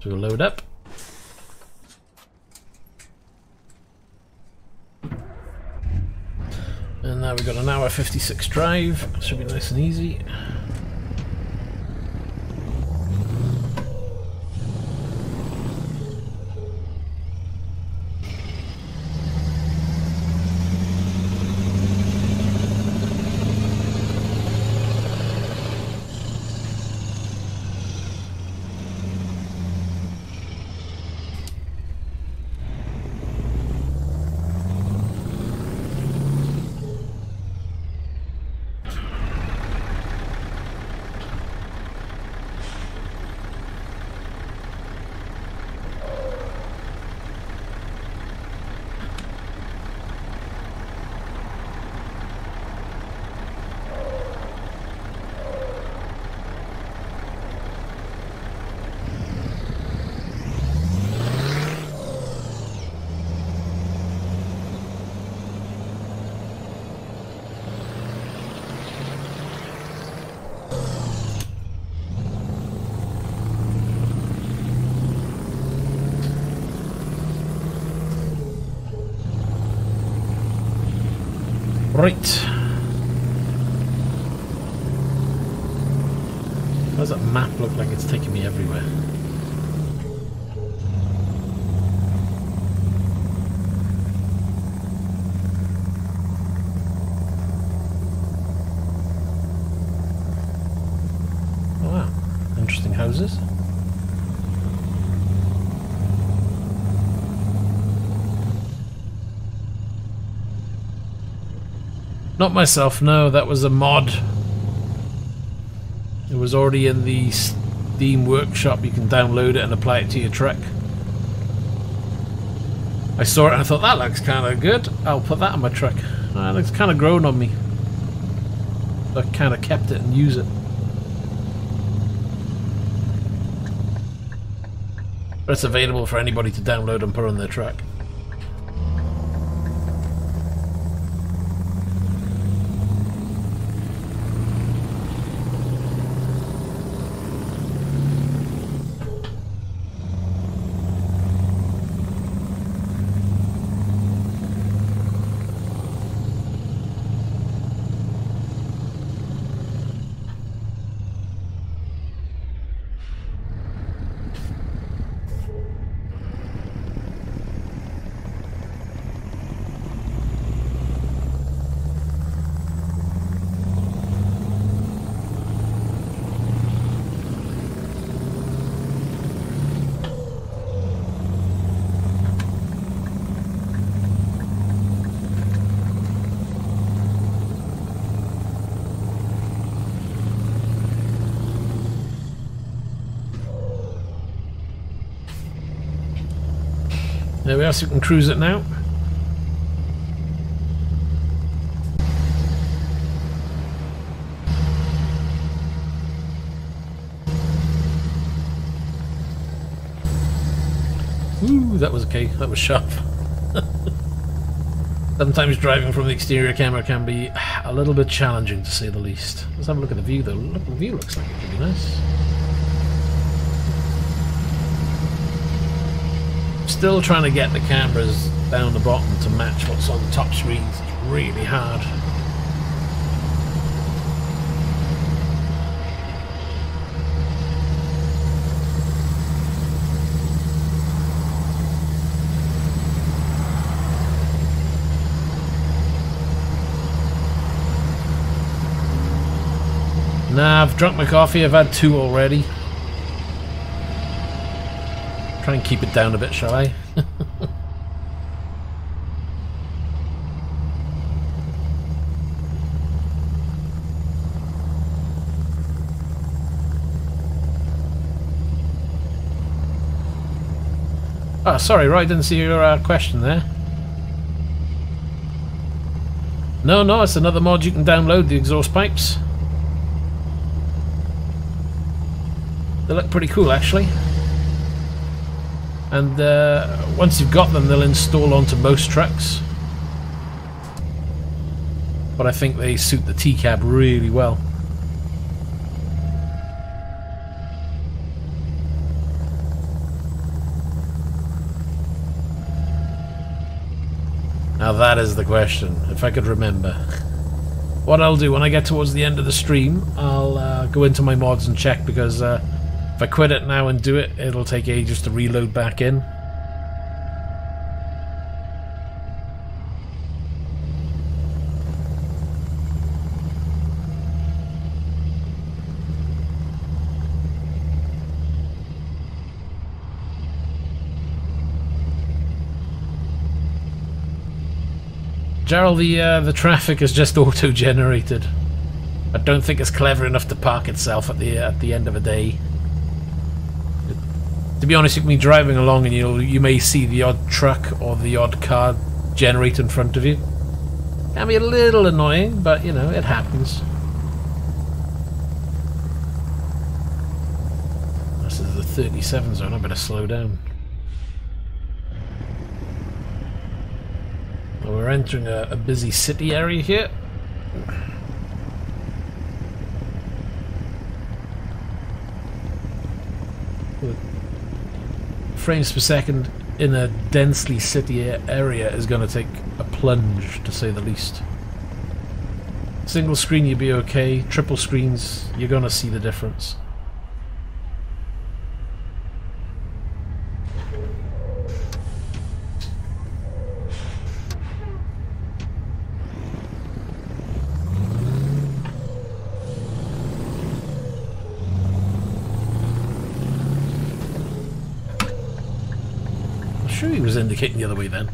A: So we'll load up. And now we've got an hour 56 drive. Should be nice and easy. Right. Why does that map look like it's taking me everywhere? Oh wow, interesting houses. Not myself, no, that was a mod. It was already in the Steam workshop. You can download it and apply it to your truck. I saw it and I thought, that looks kind of good. I'll put that on my truck. It looks kind of grown on me. So I kind of kept it and use it. But it's available for anybody to download and put on their truck. There we are, so we can cruise it now. Ooh, that was okay, that was sharp. Sometimes driving from the exterior camera can be a little bit challenging, to say the least. Let's have a look at the view though. Look, the view looks like it could be nice. Still trying to get the cameras down the bottom to match what's on the top screens. It's really hard. Nah, I've drunk my coffee. I've had 2 already. Try and keep it down a bit, shall I? Oh, sorry, Roy, didn't see your question there. No, it's another mod you can download, the exhaust pipes. They look pretty cool, actually. And once you've got them, they'll install onto most trucks. But I think they suit the T-cab really well. Now that is the question, if I could remember. What I'll do when I get towards the end of the stream, I'll go into my mods and check, because if I quit it now and do it, it'll take ages to reload back in. Gerald, the traffic is just auto-generated. I don't think it's clever enough to park itself at the end of a day. To be honest, you can be driving along and you may see the odd truck or the odd car generate in front of you. Can be a little annoying, but you know, it happens. This is the 37 zone, I better slow down. We're entering a busy city area here. Frames per second in a densely city area is going to take a plunge, to say the least. Single screen you'll be okay, triple screens you're going to see the difference. Sure, he was indicating the other way then.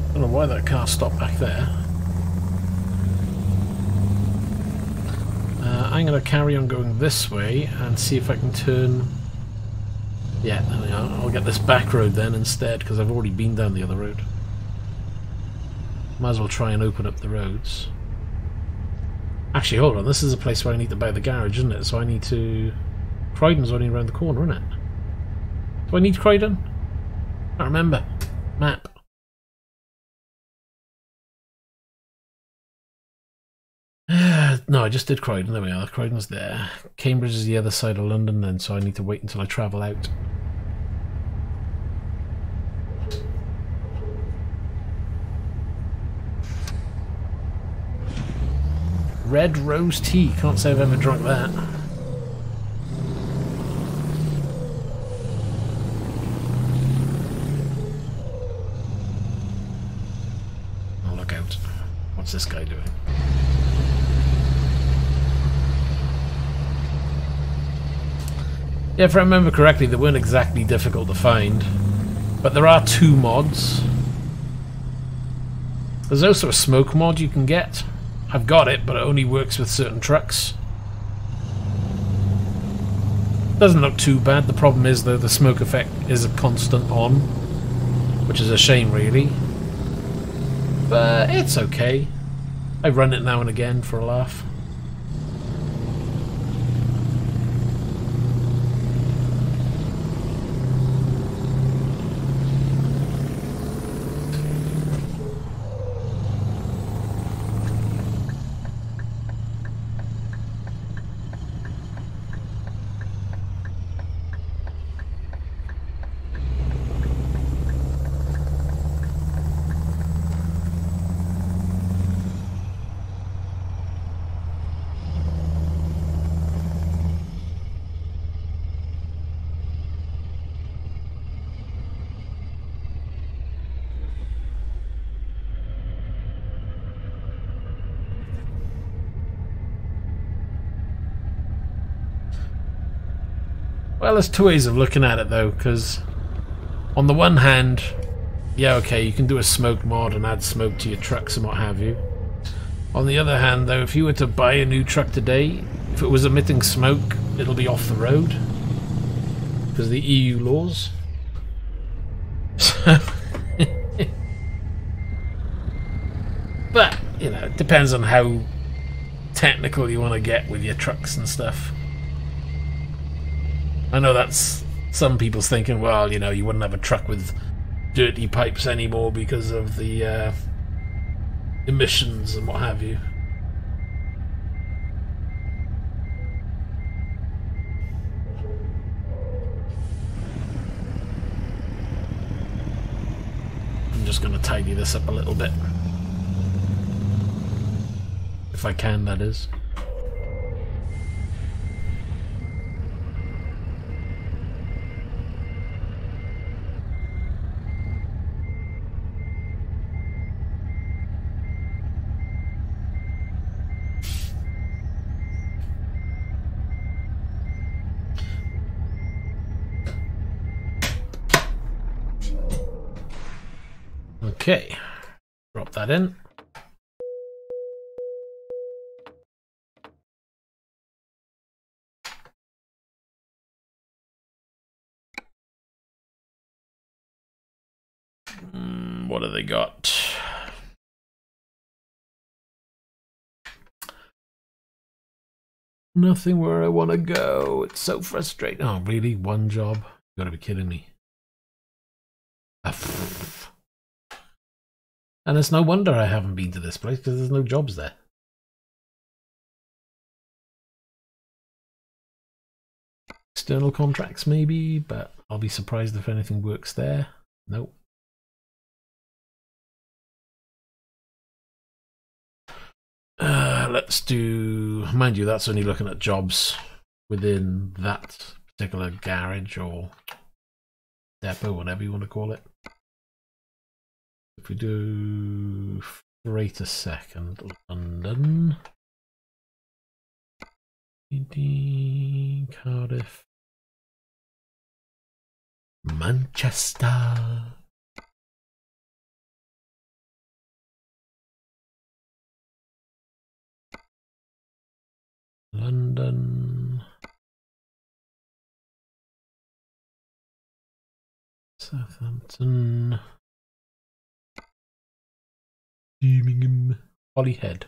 A: I don't know why that car stopped back there. I'm going to carry on going this way and see if I can turn... Yeah, there we are. I'll get this back road then instead, because I've already been down the other road. Might as well try and open up the roads. Actually, hold on. This is a place where I need to buy the garage, isn't it? So I need to... Croydon's only around the corner, isn't it? Do I need Croydon? I can't remember. Map. No, I just did Croydon. There we are. Croydon's there. Cambridge is the other side of London then, so I need to wait until I travel out. Red rose tea. Can't say I've ever drunk that. Oh, look out. What's this guy doing? Yeah, if I remember correctly, they weren't exactly difficult to find, but there are 2 mods. There's also a smoke mod you can get. I've got it, but it only works with certain trucks. Doesn't look too bad. The problem is, though, the smoke effect is a constant on, which is a shame, really. But it's okay. I run it now and again for a laugh. Well, there's 2 ways of looking at it, though, because on the one hand, yeah, okay, you can do a smoke mod and add smoke to your trucks and what have you. On the other hand, though, if you were to buy a new truck today, if it was emitting smoke, it'll be off the road because of the EU laws. So, but you know, it depends on how technical you want to get with your trucks and stuff. I know that's some people's thinking, well, you know, you wouldn't have a truck with dirty pipes anymore because of the emissions and what have you. I'm just going to tidy this up a little bit. If I can, that is. Okay, drop that in. What have they got? Nothing where I want to go. It's so frustrating. Oh, really? One job? You gotta be kidding me. And it's no wonder I haven't been to this place because there's no jobs there. External contracts maybe, but I'll be surprised if anything works there. Nope. Let's do, mind you, that's only looking at jobs within that particular garage or depot, whatever you want to call it. If we do freight a second, London, Cardiff, Manchester, London, Southampton, Birmingham, Holyhead.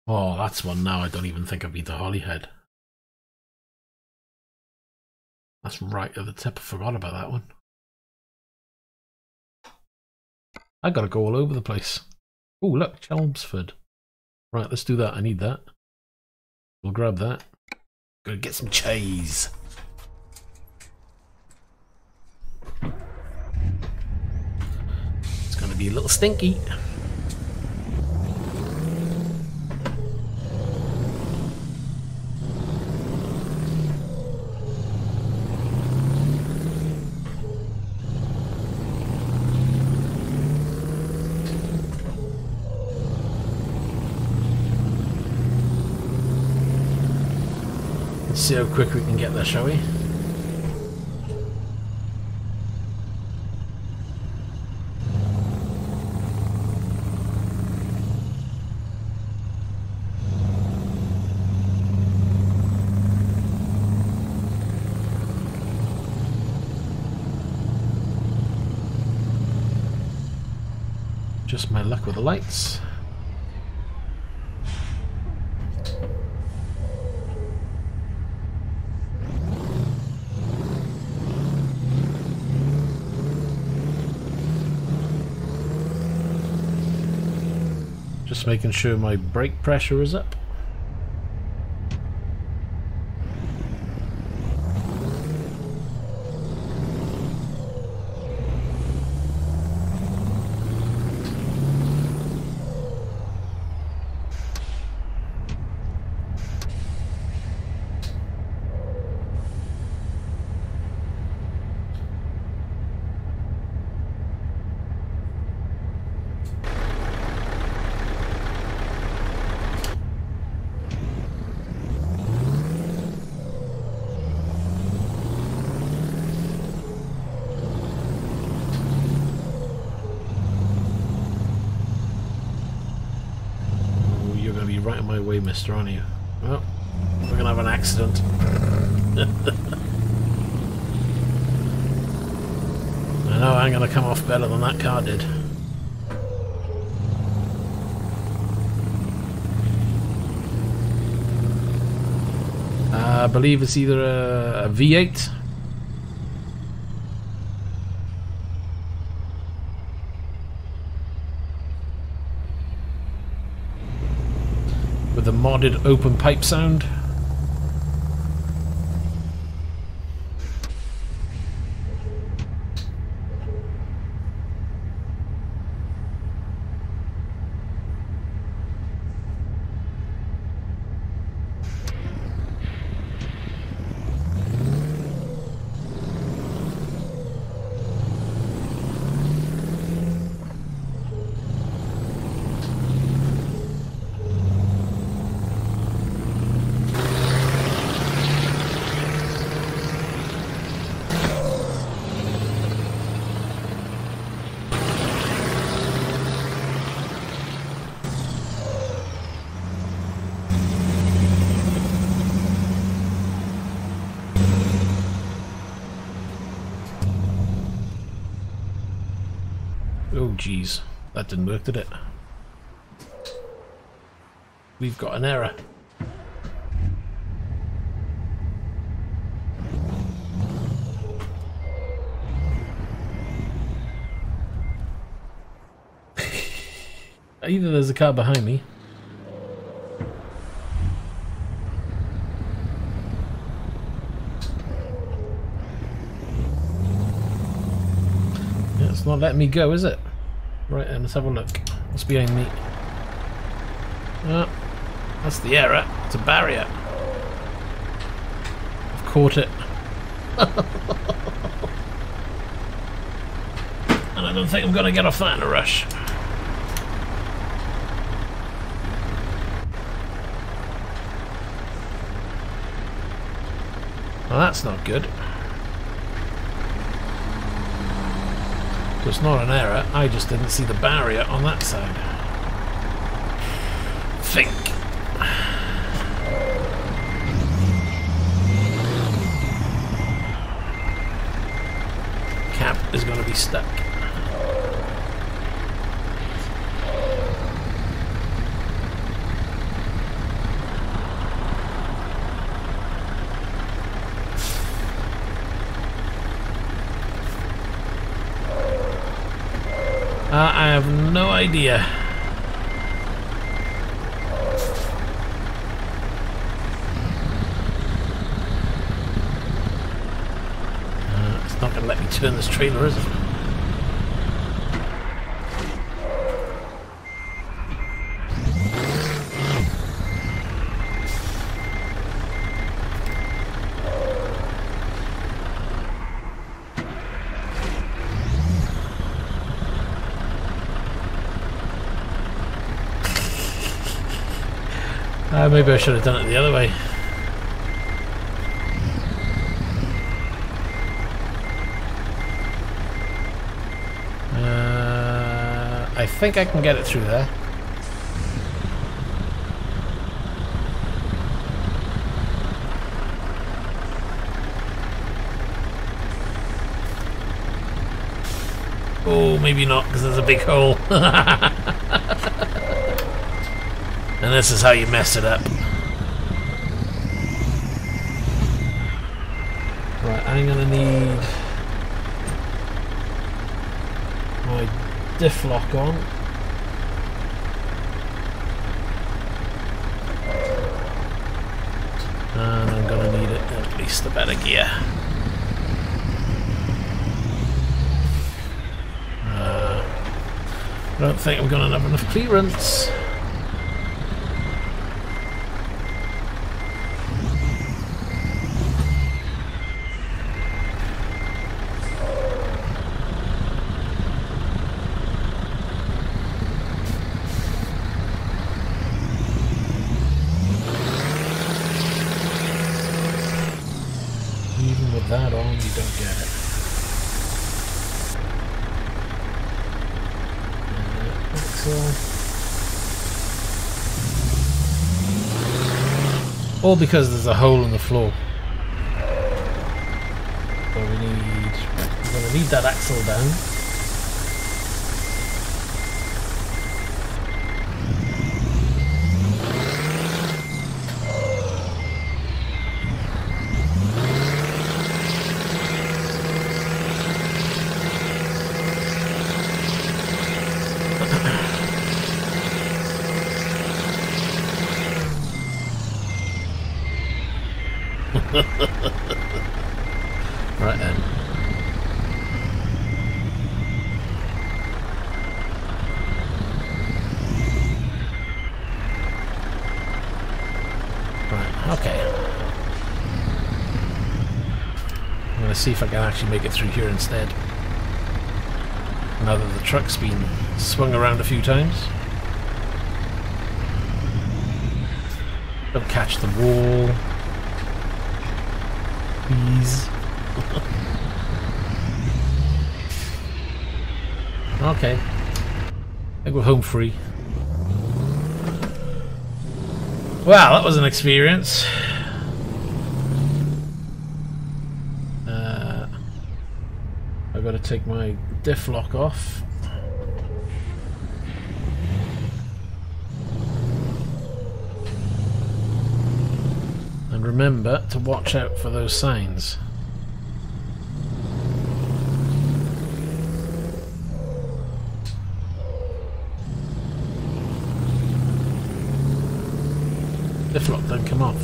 A: Oh, that's one now. I don't even think I've been to Holyhead. That's right at the tip. I forgot about that one. I gotta go all over the place. Oh, look, Chelmsford. Right, let's do that. I need that. We'll grab that. Gotta get some cheese. It's gonna be a little stinky. Let's see how quick we can get there, shall we? Just my luck with the lights. Just making sure my brake pressure is up. Right in my way, mister, aren't you? Well, We're gonna have an accident. I know I'm gonna come off better than that car did. I believe it's either a V8 with a modded open pipe sound. Oh geez, that didn't work, did it? We've got an error. Either there's a car behind me. Yeah, it's not letting me go, is it? Right then, let's have a look. What's behind me? Oh, that's the error. It's a barrier. I've caught it. And I don't think I'm going to get off that in a rush. Well, that's not good. So it's not an error, I just didn't see the barrier on that side. Think. Cab is going to be stuck. I have no idea. It's not going to let me turn this trailer, is it? Maybe I should have done it the other way. I think I can get it through there. Oh, maybe not, because there's a big hole. And this is how you mess it up. Right, I'm gonna need my diff lock on. And I'm gonna need it at least a better gear. I don't think I'm gonna have enough clearance. That on, you don't get it. All because there's a hole in the floor. So we're gonna need that axle down. Right then. Right, okay. I'm gonna see if I can actually make it through here instead. Now that the truck's been swung around a few times. Don't catch the wall. Please. Okay. I think we're home free. Wow, that was an experience. I've got to take my diff lock off. And remember to watch out for those signs. Diff lock don't come off.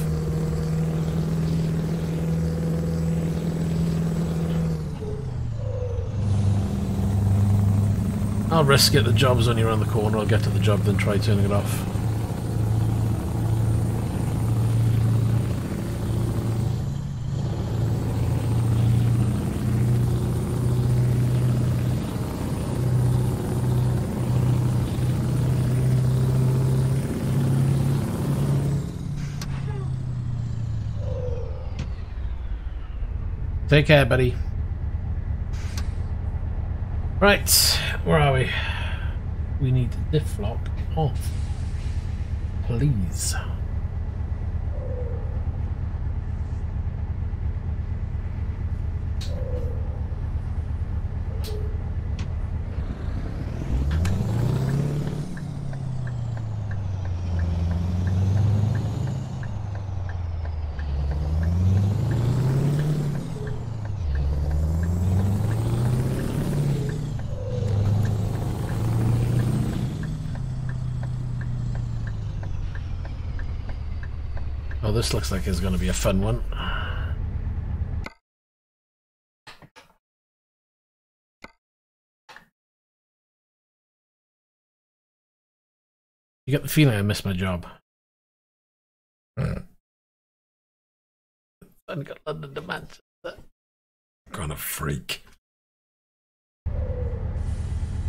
A: I'll risk it, the job's only around the corner, I'll get to the job then try turning it off. Take care, buddy. Right, where are we? We need the diff lock off. Please. Oh, this looks like it's going to be a fun one. You get the feeling I missed my job. I got London demands.
B: Kind of freak.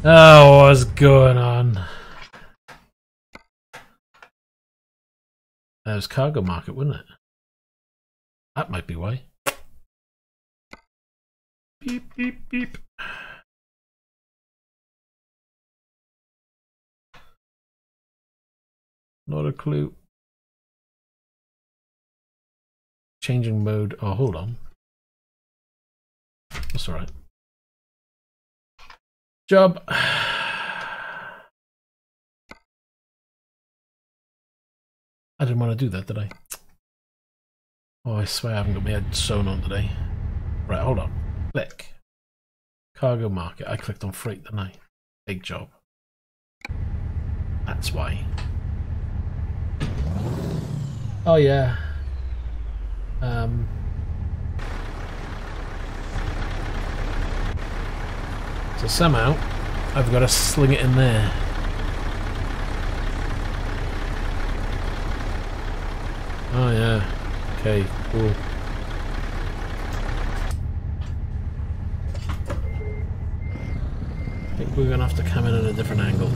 A: Oh, what's going on? That was cargo market, wouldn't it? That might be why. Beep, beep, beep. Not a clue. Changing mode. Oh, hold on. That's alright. Job. I didn't want to do that, did I? Oh, I swear I haven't got my head sewn on today. Right, hold on. Click. Cargo market. I clicked on freight, didn't I? Big job. That's why. Oh, yeah. So somehow, I've got to sling it in there. Oh yeah, okay, cool. I think we're gonna have to come in at a different angle.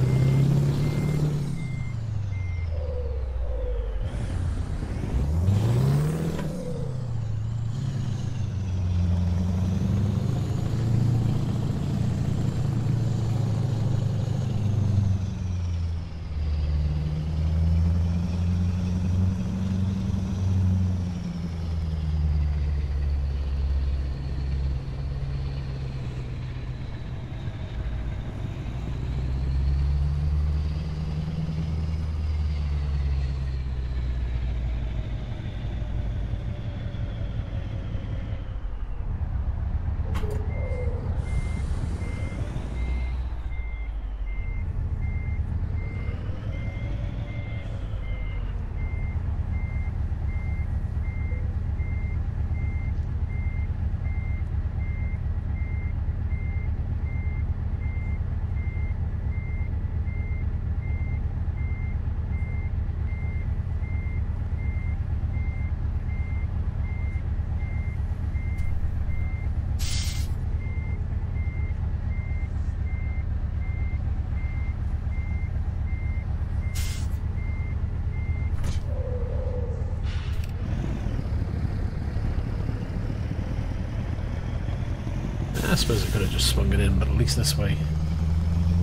A: I suppose I could have just swung it in, but at least this way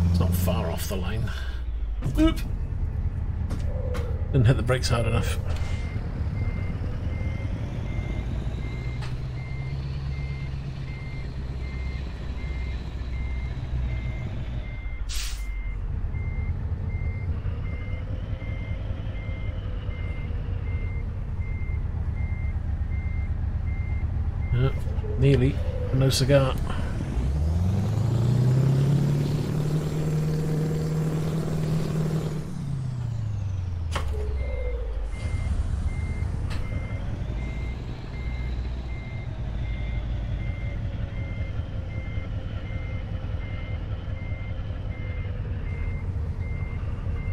A: it's not far off the line. Oop! Didn't hit the brakes hard enough. Nearly. No cigar.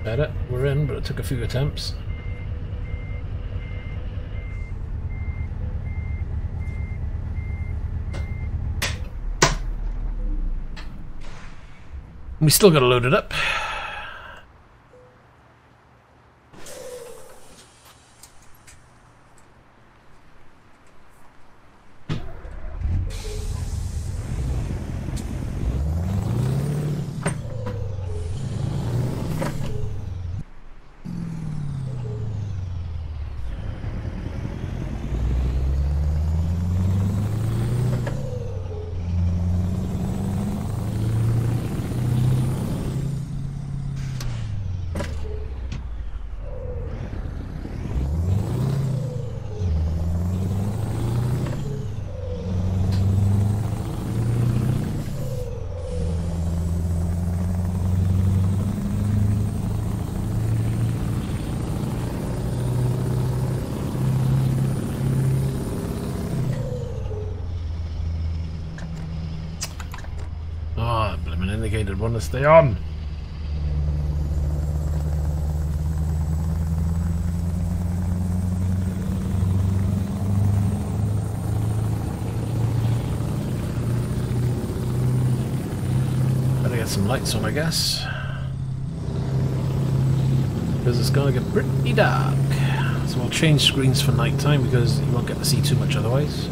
A: Better. We're in, but it took a few attempts. We still got to load it up. Indicated want to stay on. Better get some lights on, I guess, because it's gonna get pretty dark. So we'll change screens for night time because you won't get to see too much otherwise.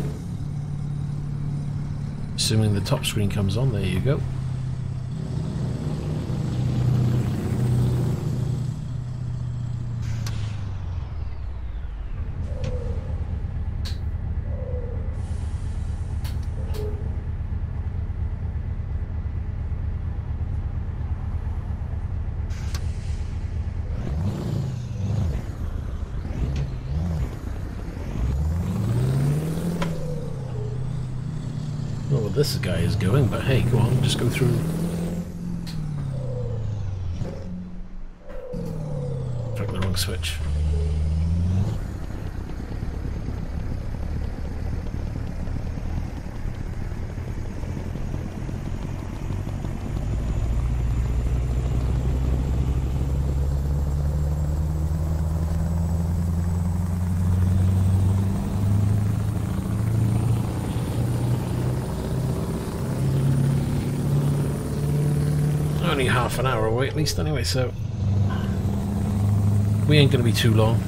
A: Assuming the top screen comes on, there you go. This guy is going, but hey, go on, just go through. Click the wrong switch. Only half an hour away at least anyway, so we ain't going to be too long.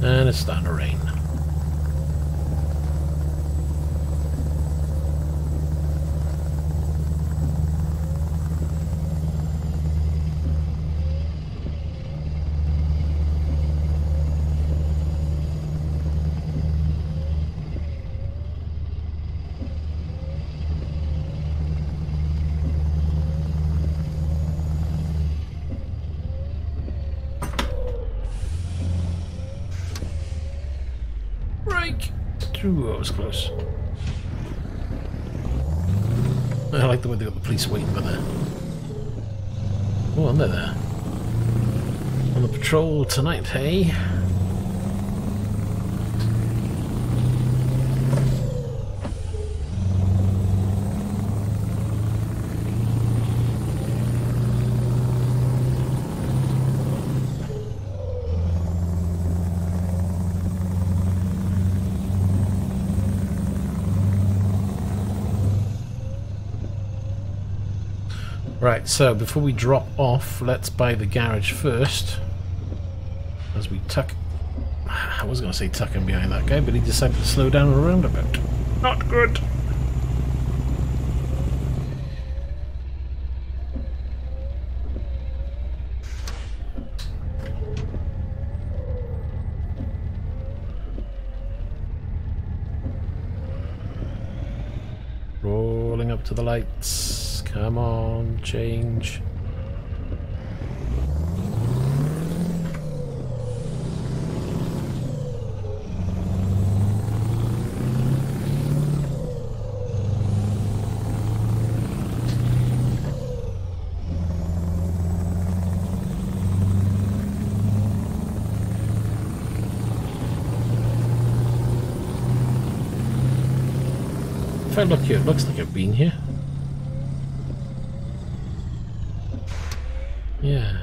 A: And it's starting to rain. Ooh, that was close. I like the way they got the police waiting for there. Oh, and they're there. on the patrol tonight, hey? Right, so before we drop off, let's buy the garage first. As we tuck... I was going to say tuck him behind that guy, but he decided to slow down a roundabout. Not good! Rolling up to the lights. Come on, change. If I look here, it looks like I've been here. Yeah.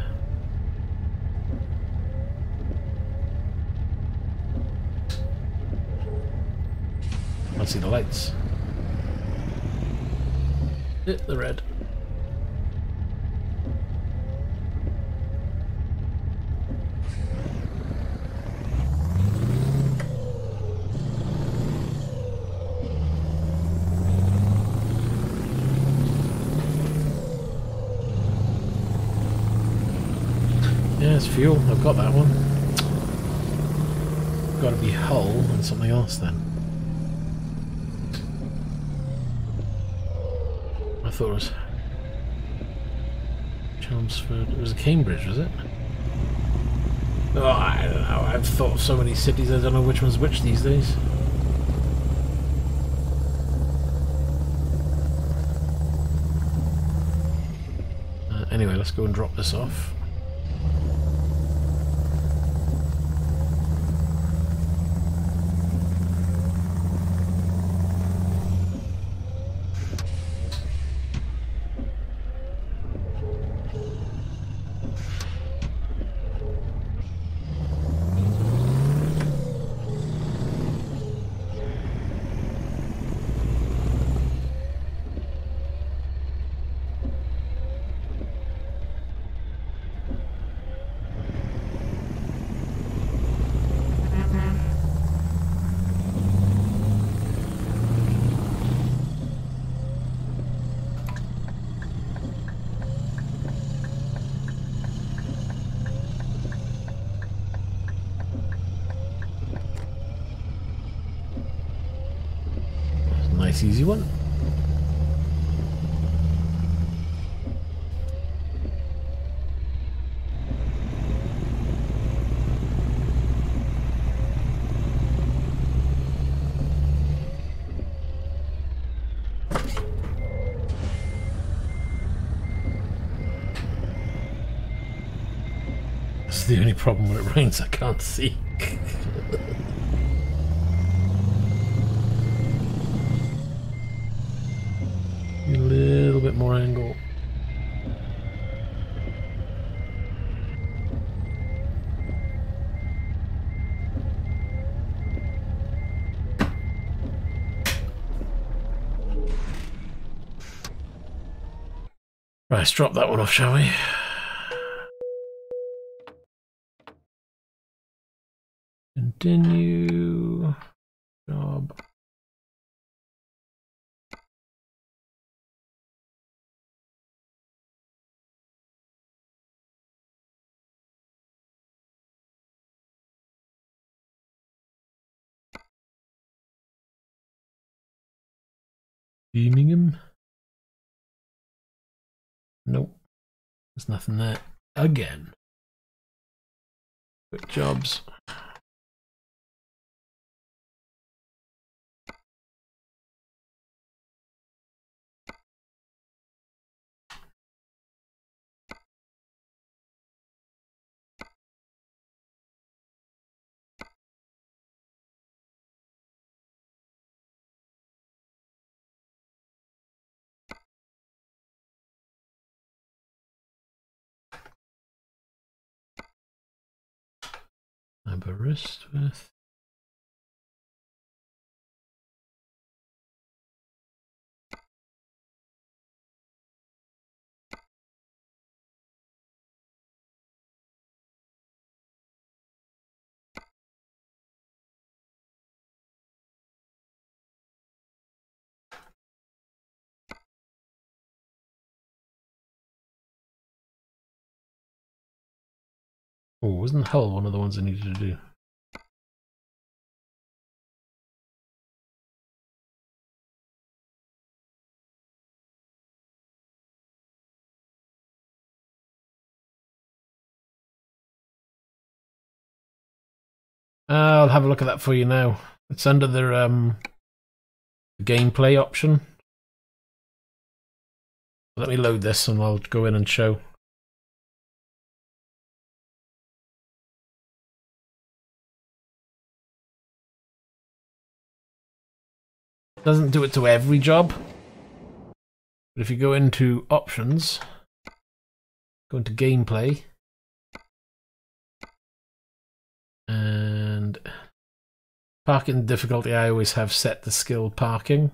A: Let's see the lights. Hit the red. Yeah, it's fuel. I've got that one. Got to be hull and something else then. I thought it was Chelmsford. It was a Cambridge, was it? Oh, I don't know. I've thought of so many cities. I don't know which one's which these days. Anyway, let's go and drop this off. Nice easy one. That's the only problem when it rains, I can't see. A little bit more angle. Right, let's drop that one off, shall we? Continue. Job. Birmingham? Nope. There's nothing there. Again. Quick jobs. Aberystwyth. Oh, wasn't Hull one of the ones I needed to do? I'll have a look at that for you now. It's under the gameplay option. Let me load this and I'll go in and show. Doesn't do it to every job. But if you go into options, go into gameplay, and parking difficulty I always have set to skilled parking.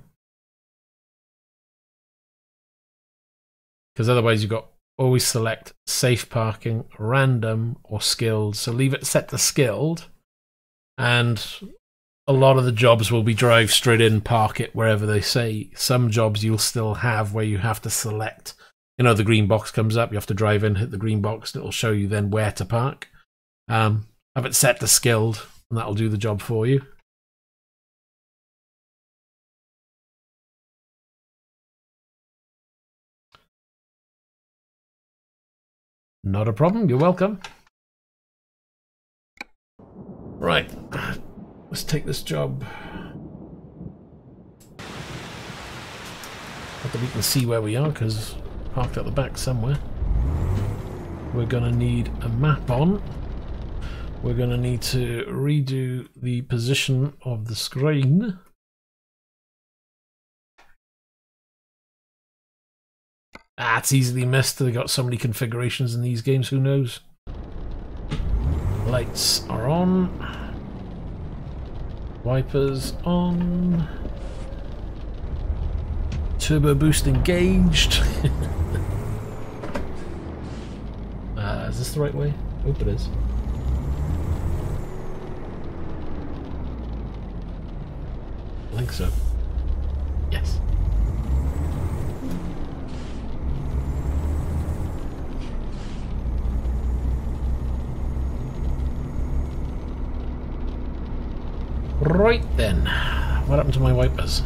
A: Because otherwise you've got always select safe parking, random, or skilled. So leave it set to skilled, and a lot of the jobs will be drive straight in, park it wherever they say. Some jobs you'll still have where you have to select. You know, the green box comes up, you have to drive in, hit the green box, and it'll show you then where to park. Have it set to skilled, and that'll do the job for you. Not a problem, you're welcome. Right, let's take this job. Not that we can see where we are, because parked at the back somewhere. We're going to need a map on. We're going to need to redo the position of the screen. Ah, it's easily missed. They've got so many configurations in these games, who knows? Lights are on. Wipers on. Turbo boost engaged. Is this the right way? I hope it is. I think so. Yes. Right then, what happened to my wipers?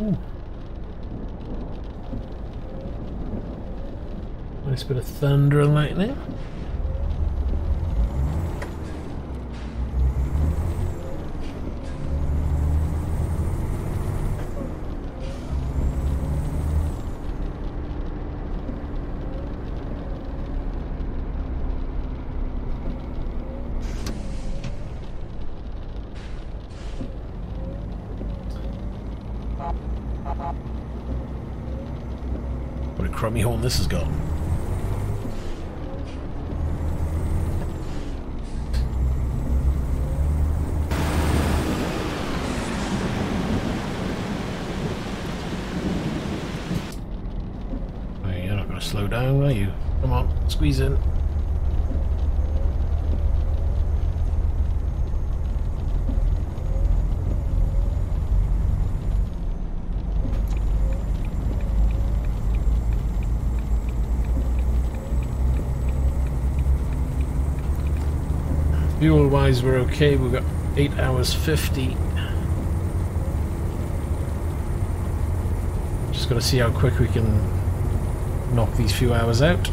A: Ooh. Nice bit of thunder and lightning. What a crummy horn this has got. Oh, you're not going to slow down, are you? Come on, squeeze in. Fuel wise we're okay, we've got 8 hours 50. Just got to see how quick we can knock these few hours out.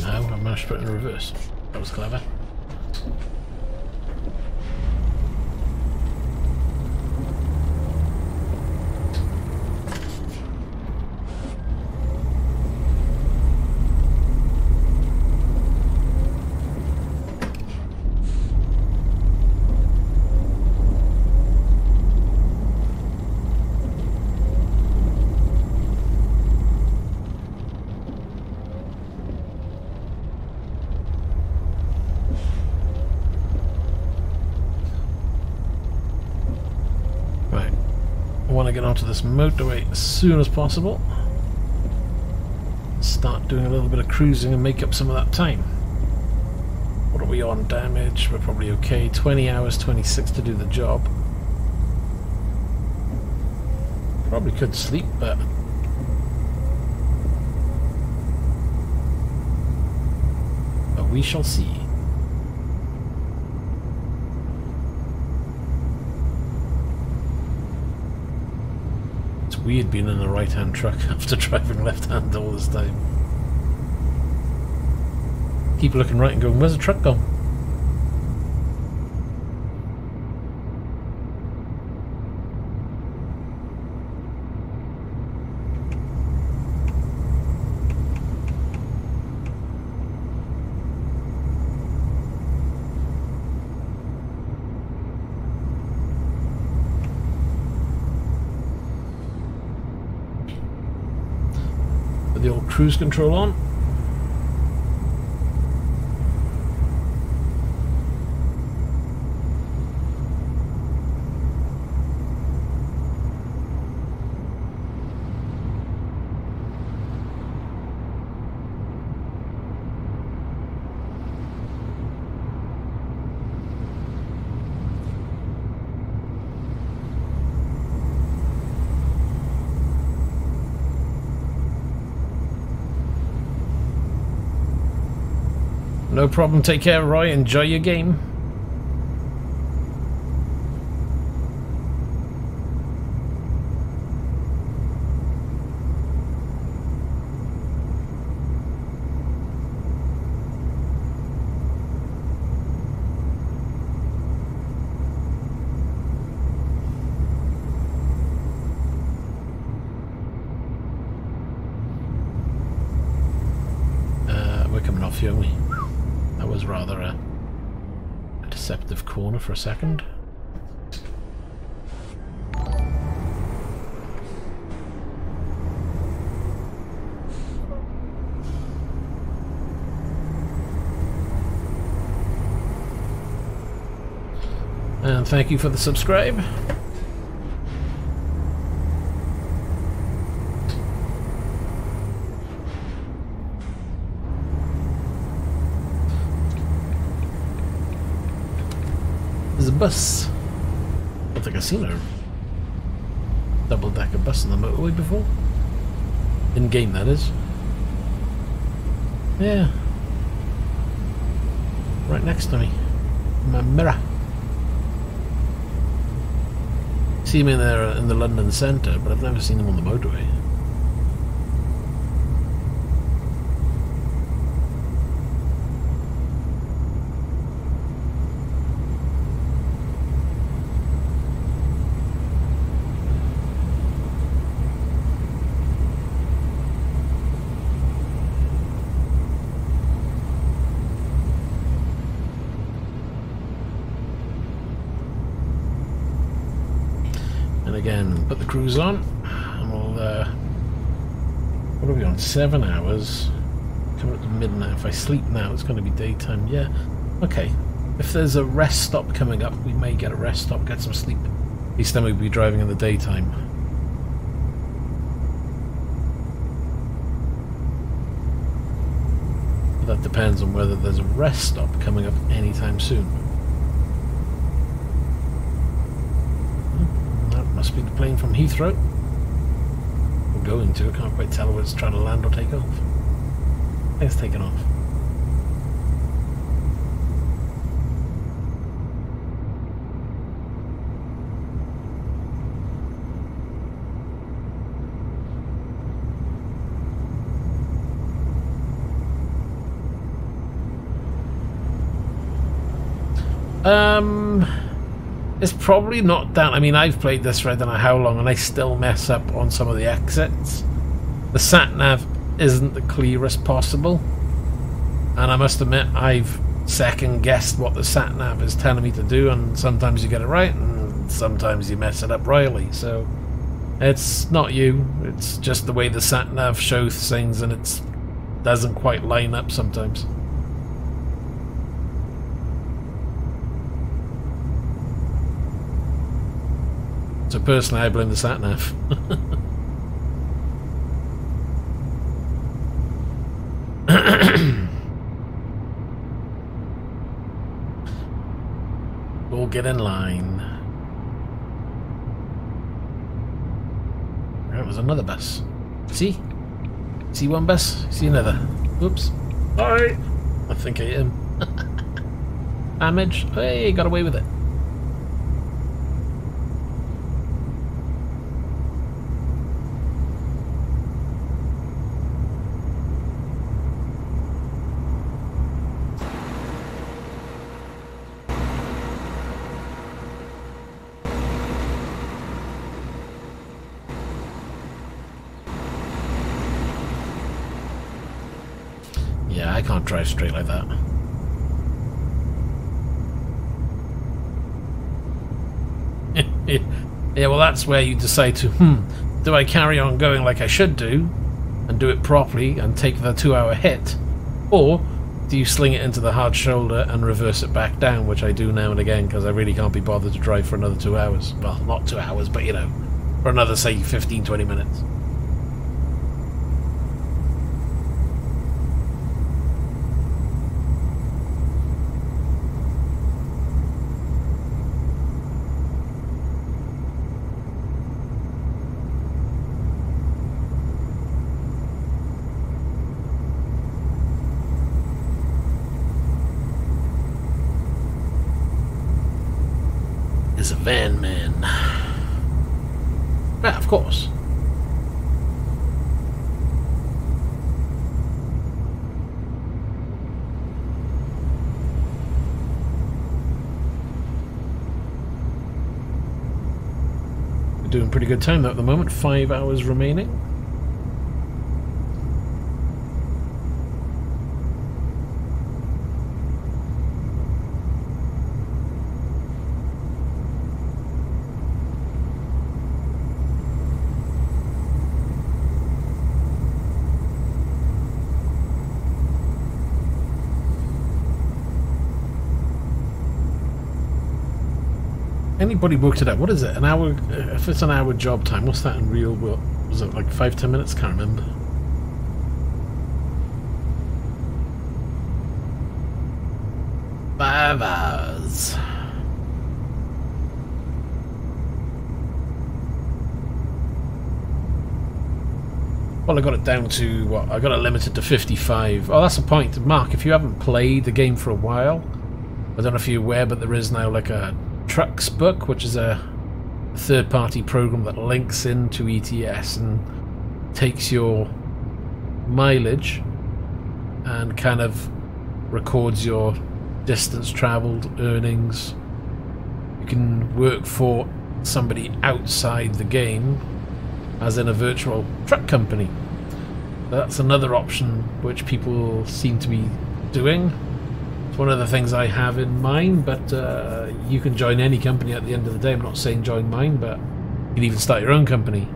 A: Somehow I managed to put it in reverse. That was clever. Get onto this motorway as soon as possible. Start doing a little bit of cruising and make up some of that time. What are we on damage? We're probably okay. 20 hours, 26 to do the job. Probably could sleep, but we shall see. Weird being in a right-hand truck after driving left-hand all this time. Keep looking right and going, where's the truck gone? The old cruise control on. No problem, take care, Roy. Enjoy your game. We're coming off here, aren't we? That was rather a deceptive corner for a second. And thank you for the subscribe. There's a bus. I don't think I've seen a double-decker bus on the motorway before. In game, that is. Yeah. Right next to me. My mirror. See them in there in the London centre, but I've never seen them on the motorway. Again, put the cruise on, and we'll, what are we on, 7 hours, coming up to midnight. If I sleep now, it's going to be daytime, yeah, okay. If there's a rest stop coming up, we may get a rest stop, get some sleep, at least then we'll be driving in the daytime. But that depends on whether there's a rest stop coming up anytime soon. Must be the plane from Heathrow. We're going to. I can't quite tell whether it's trying to land or take off. I think it's taken off. It's probably not down. I mean, I've played this for I don't know how long, and I still mess up on some of the exits. The sat-nav isn't the clearest possible, and I must admit I've second-guessed what the sat-nav is telling me to do, and sometimes you get it right, and sometimes you mess it up royally. So it's not you, it's just the way the sat-nav shows things, and it doesn't quite line up sometimes. So personally, I blame the sat-nav. We'll get in line. Right, there's another bus. See? See one bus? See another. Oops. Alright. I think I hit him. Damage. Hey, got away with it. Yeah, I can't drive straight like that. Yeah, well that's where you decide to, do I carry on going like I should do, and do it properly, and take the 2-hour hit? Or do you sling it into the hard shoulder and reverse it back down, which I do now and again, because I really can't be bothered to drive for another 2 hours. Well, not 2 hours, but you know, for another, say, 15-20 minutes. Is a van man. Yeah, of course. We're doing pretty good time at the moment. 5 hours remaining. Anybody worked it out? What is it? An hour? If it's an hour job time, what's that in real world? Was it like 5-10 minutes? Can't remember. Five hours. Well, I got it down to what? I got it limited to 55. Oh, that's the point, Mark. If you haven't played the game for a while, I don't know if you're aware, but there is now like a Trucks book, which is a third-party program that links into ETS and takes your mileage and kind of records your distance traveled, earnings. You can work for somebody outside the game, as in a virtual truck company. That's another option which people seem to be doing. It's one of the things I have in mind, but you can join any company at the end of the day. I'm not saying join mine, but you can even start your own company.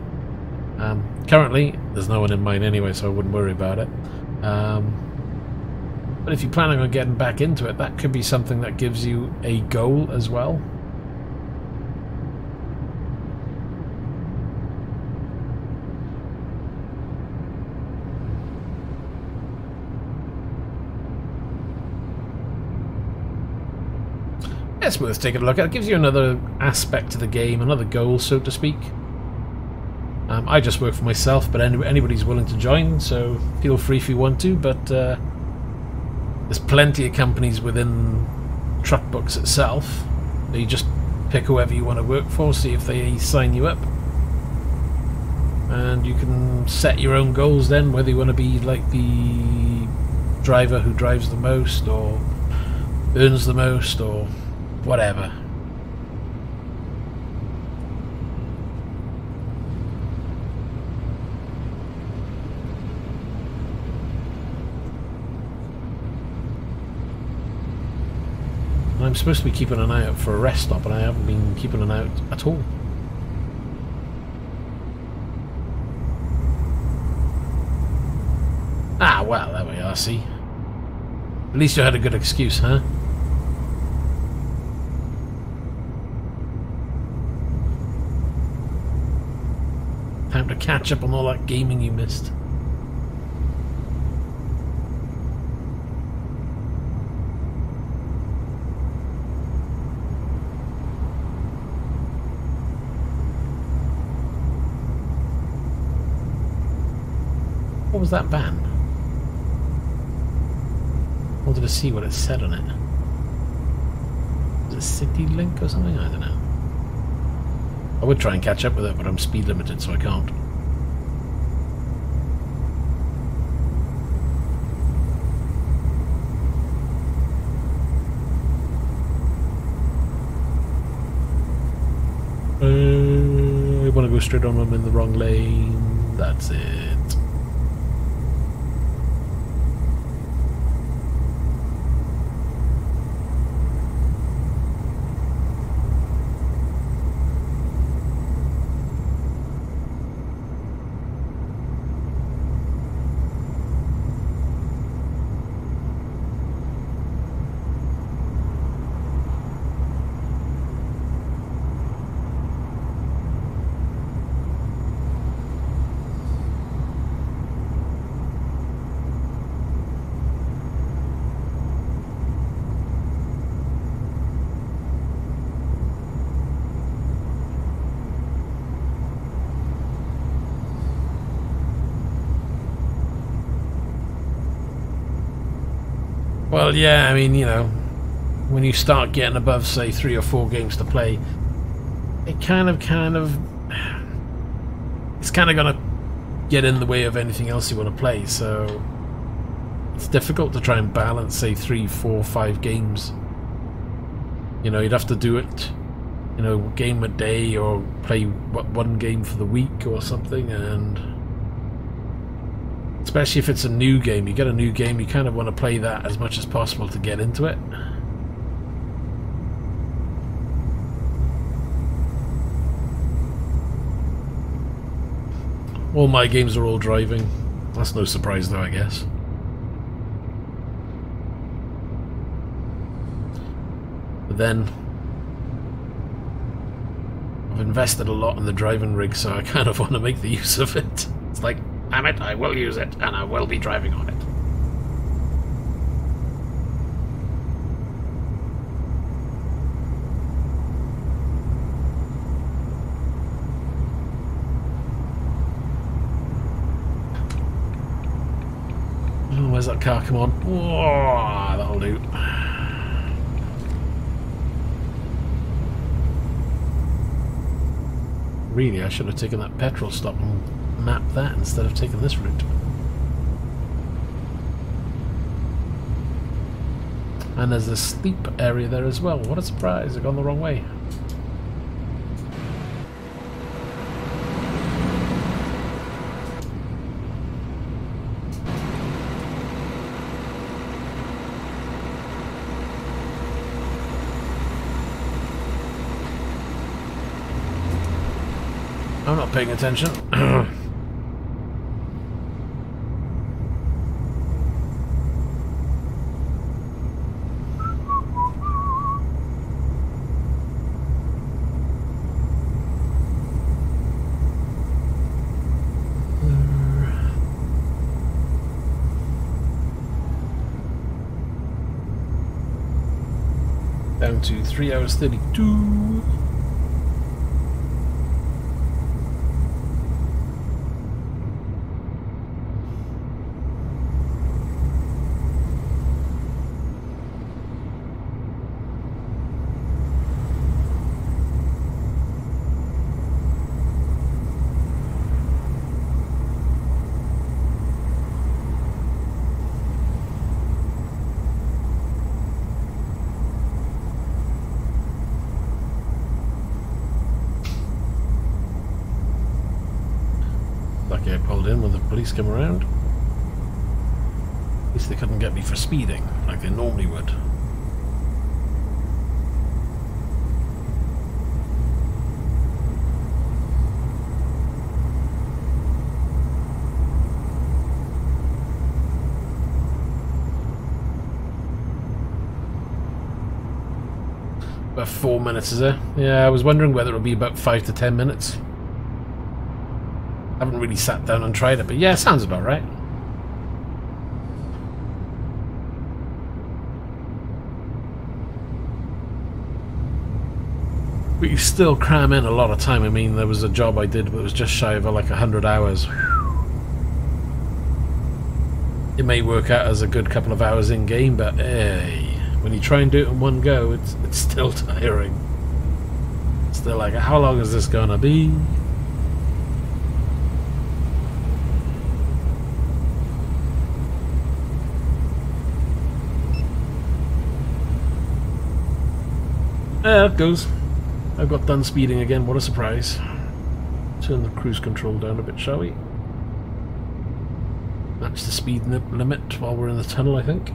A: Currently, there's no one in mine anyway, so I wouldn't worry about it. But if you're planning on getting back into it, that could be something that gives you a goal as well. It's worth taking a look at. It gives you another aspect to the game, another goal, so to speak. I just work for myself, but anybody's willing to join, so feel free if you want to. But there's plenty of companies within Truck Books itself. You just pick whoever you want to work for, see if they sign you up, and you can set your own goals then, whether you want to be like the driver who drives the most, or earns the most, or Whatever. I'm supposed to be keeping an eye out for a rest stop, and I haven't been keeping an eye out at all. Ah, well, there we are, see? At least you had a good excuse, huh? Time to catch up on all that gaming you missed. What was that van? I wanted to see what it said on it. Was it City Link or something? I don't know. I would try and catch up with it, but I'm speed limited, so I can't. I want to go straight on. I'm in the wrong lane. That's it. Well, yeah, I mean, you know, when you start getting above, say, 3 or 4 games to play, it it's kind of gonna get in the way of anything else you want to play, so it's difficult to try and balance, say, 3, 4, 5 games. You know, you'd have to do it, you know, game a day or play one game for the week or something, and especially if it's a new game, you get a new game, you kind of want to play that as much as possible to get into it. All my games are all driving. That's no surprise though, I guess. But then I've invested a lot in the driving rig, so I kind of want to make the use of it. It's like, damn it, I will use it, and I will be driving on it. Oh, where's that car? Come on. Whoa, that'll do. Really, I should have taken that petrol stop and mapped that instead of taking this route. And there's a sleep area there as well. What a surprise, I've gone the wrong way. I'm not paying attention. Down to 3 hours 32. police come around. At least they couldn't get me for speeding, like they normally would. About 4 minutes, is it? Yeah, I was wondering whether it would be about 5 to 10 minutes. I haven't really sat down and tried it, but yeah, it sounds about right. But you still cram in a lot of time. I mean, there was a job I did, but it was just shy of like 100 hours. It may work out as a good couple of hours in game, but hey, when you try and do it in one go, it's still tiring. Still like, how long is this gonna be? There it goes. I got done speeding again, what a surprise. Turn the cruise control down a bit, shall we? Match the speed limit while we're in the tunnel, I think.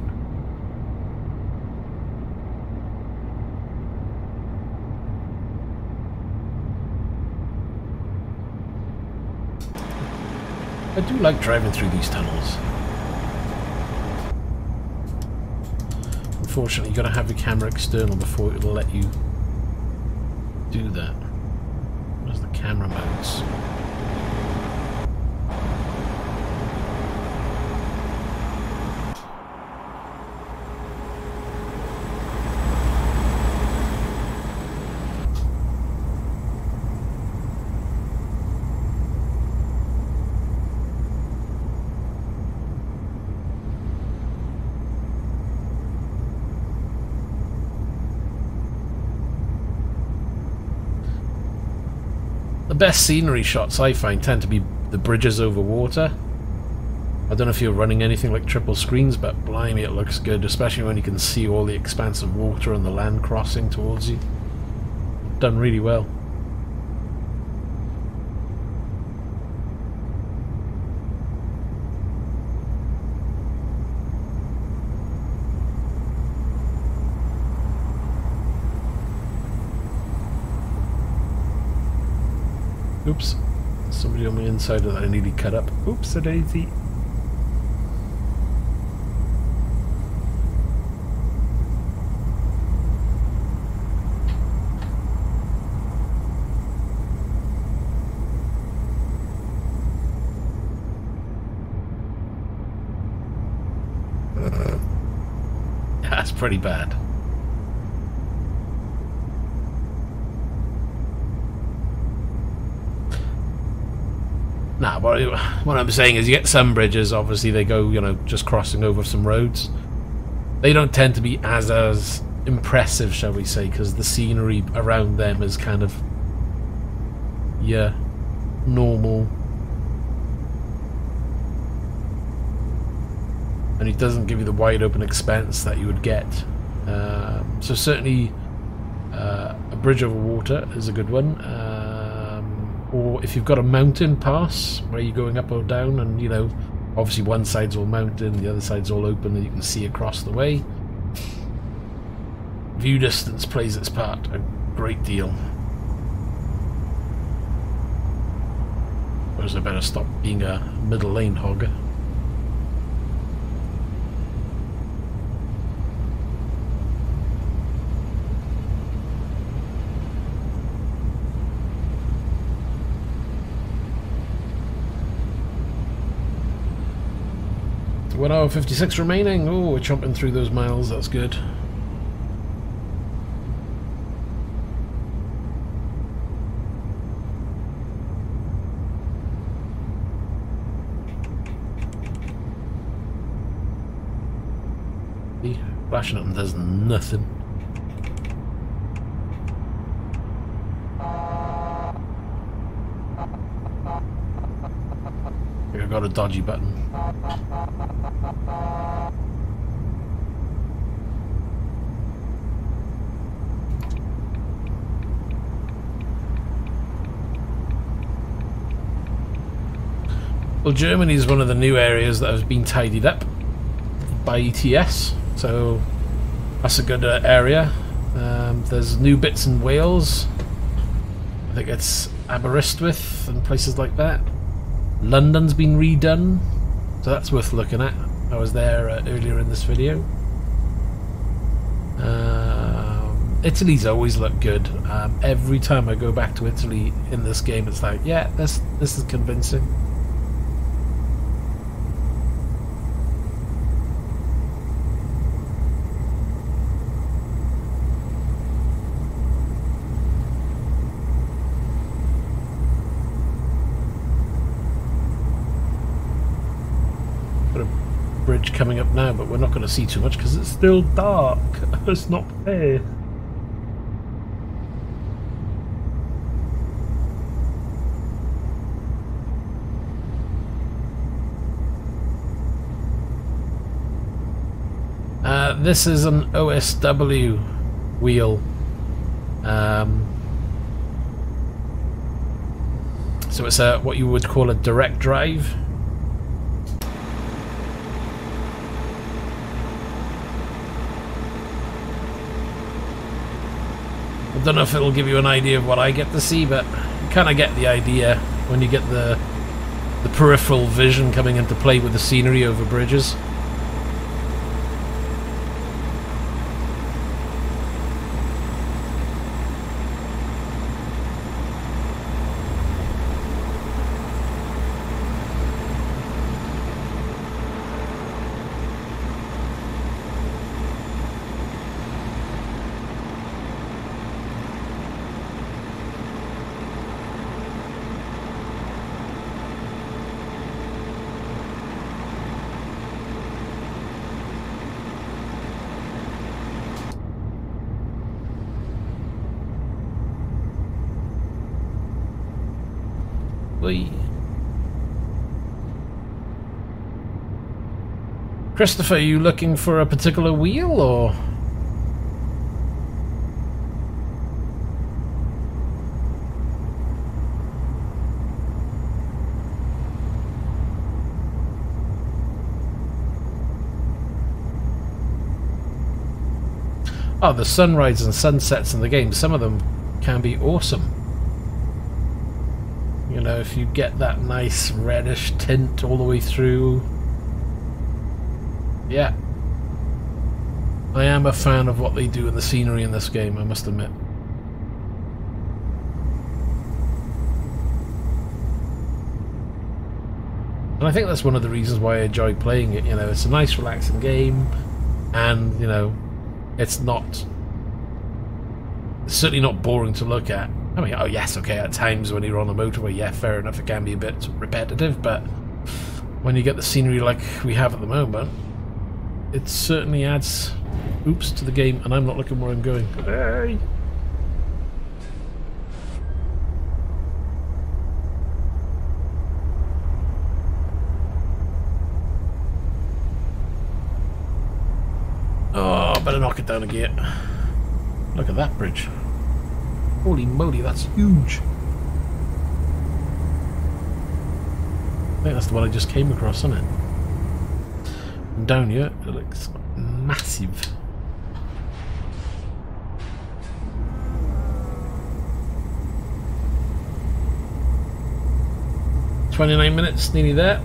A: I do like driving through these tunnels. Unfortunately, you've got to have your camera external before it'll let you do that. Where's the camera modes? The best scenery shots I find tend to be the bridges over water. I don't know if you're running anything like triple screens, but blimey, it looks good, especially when you can see all the expanse of water and the land crossing towards you. Done really well. Oops, somebody on the inside that I nearly cut up. Oops, a daisy. That's pretty bad. Nah, what I'm saying is you get some bridges, obviously they go, you know, just crossing over some roads. They don't tend to be as impressive, shall we say, because the scenery around them is kind of, yeah, normal. And it doesn't give you the wide open expanse that you would get. So certainly a bridge over water is a good one. Or if you've got a mountain pass where you're going up or down and, you know, obviously one side's all mountain, the other side's all open and you can see across the way. View distance plays its part a great deal. Whereas I better stop being a middle lane hog. One hour 56 remaining. Oh, we're chomping through those miles. That's good. Flashing up and does nothing. I got a dodgy button. Well, Germany is one of the new areas that has been tidied up by ETS, so that's a good area. There's new bits in Wales. I think it's Aberystwyth and places like that. London's been redone, so that's worth looking at. I was there earlier in this video. Italy's always looked good. Every time I go back to Italy in this game, it's like, yeah, this is convincing. Bridge coming up now, but we're not going to see too much because it's still dark. It's not fair. This is an OSW wheel. So it's a what you would call a direct drive. I don't know if it'll give you an idea of what I get to see, but you kind of get the idea when you get the peripheral vision coming into play with the scenery over bridges. Christopher, are you looking for a particular wheel, or...? Oh, the sunrise and sunsets in the game, some of them can be awesome. You know, if you get that nice reddish tint all the way through. Yeah. I am a fan of what they do in the scenery in this game, I must admit. And I think that's one of the reasons why I enjoy playing it. You know, it's a nice relaxing game, and, you know, it's certainly not boring to look at. I mean, oh yes, okay, at times when you're on the motorway, yeah, fair enough, it can be a bit repetitive, but when you get the scenery like we have at the moment, it certainly adds oops to the game, and I'm not looking where I'm going. Hey! Oh, better knock it down a gear. Look at that bridge. Holy moly, that's huge. I think that's the one I just came across, isn't it? And down here, it looks massive. "29 minutes, nearly there."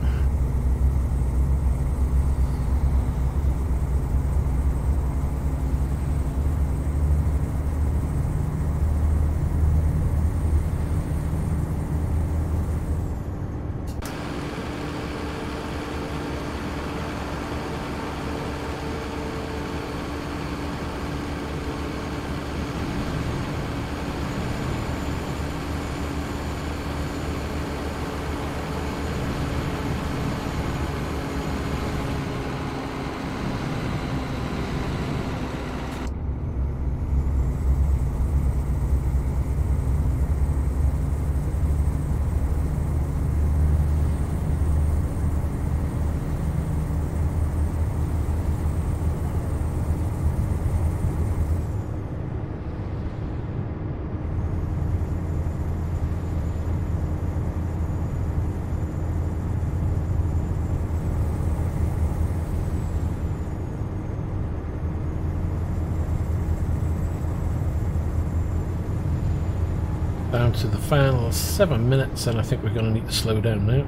A: Down to the final 7 minutes, and I think we're going to need to slow down now.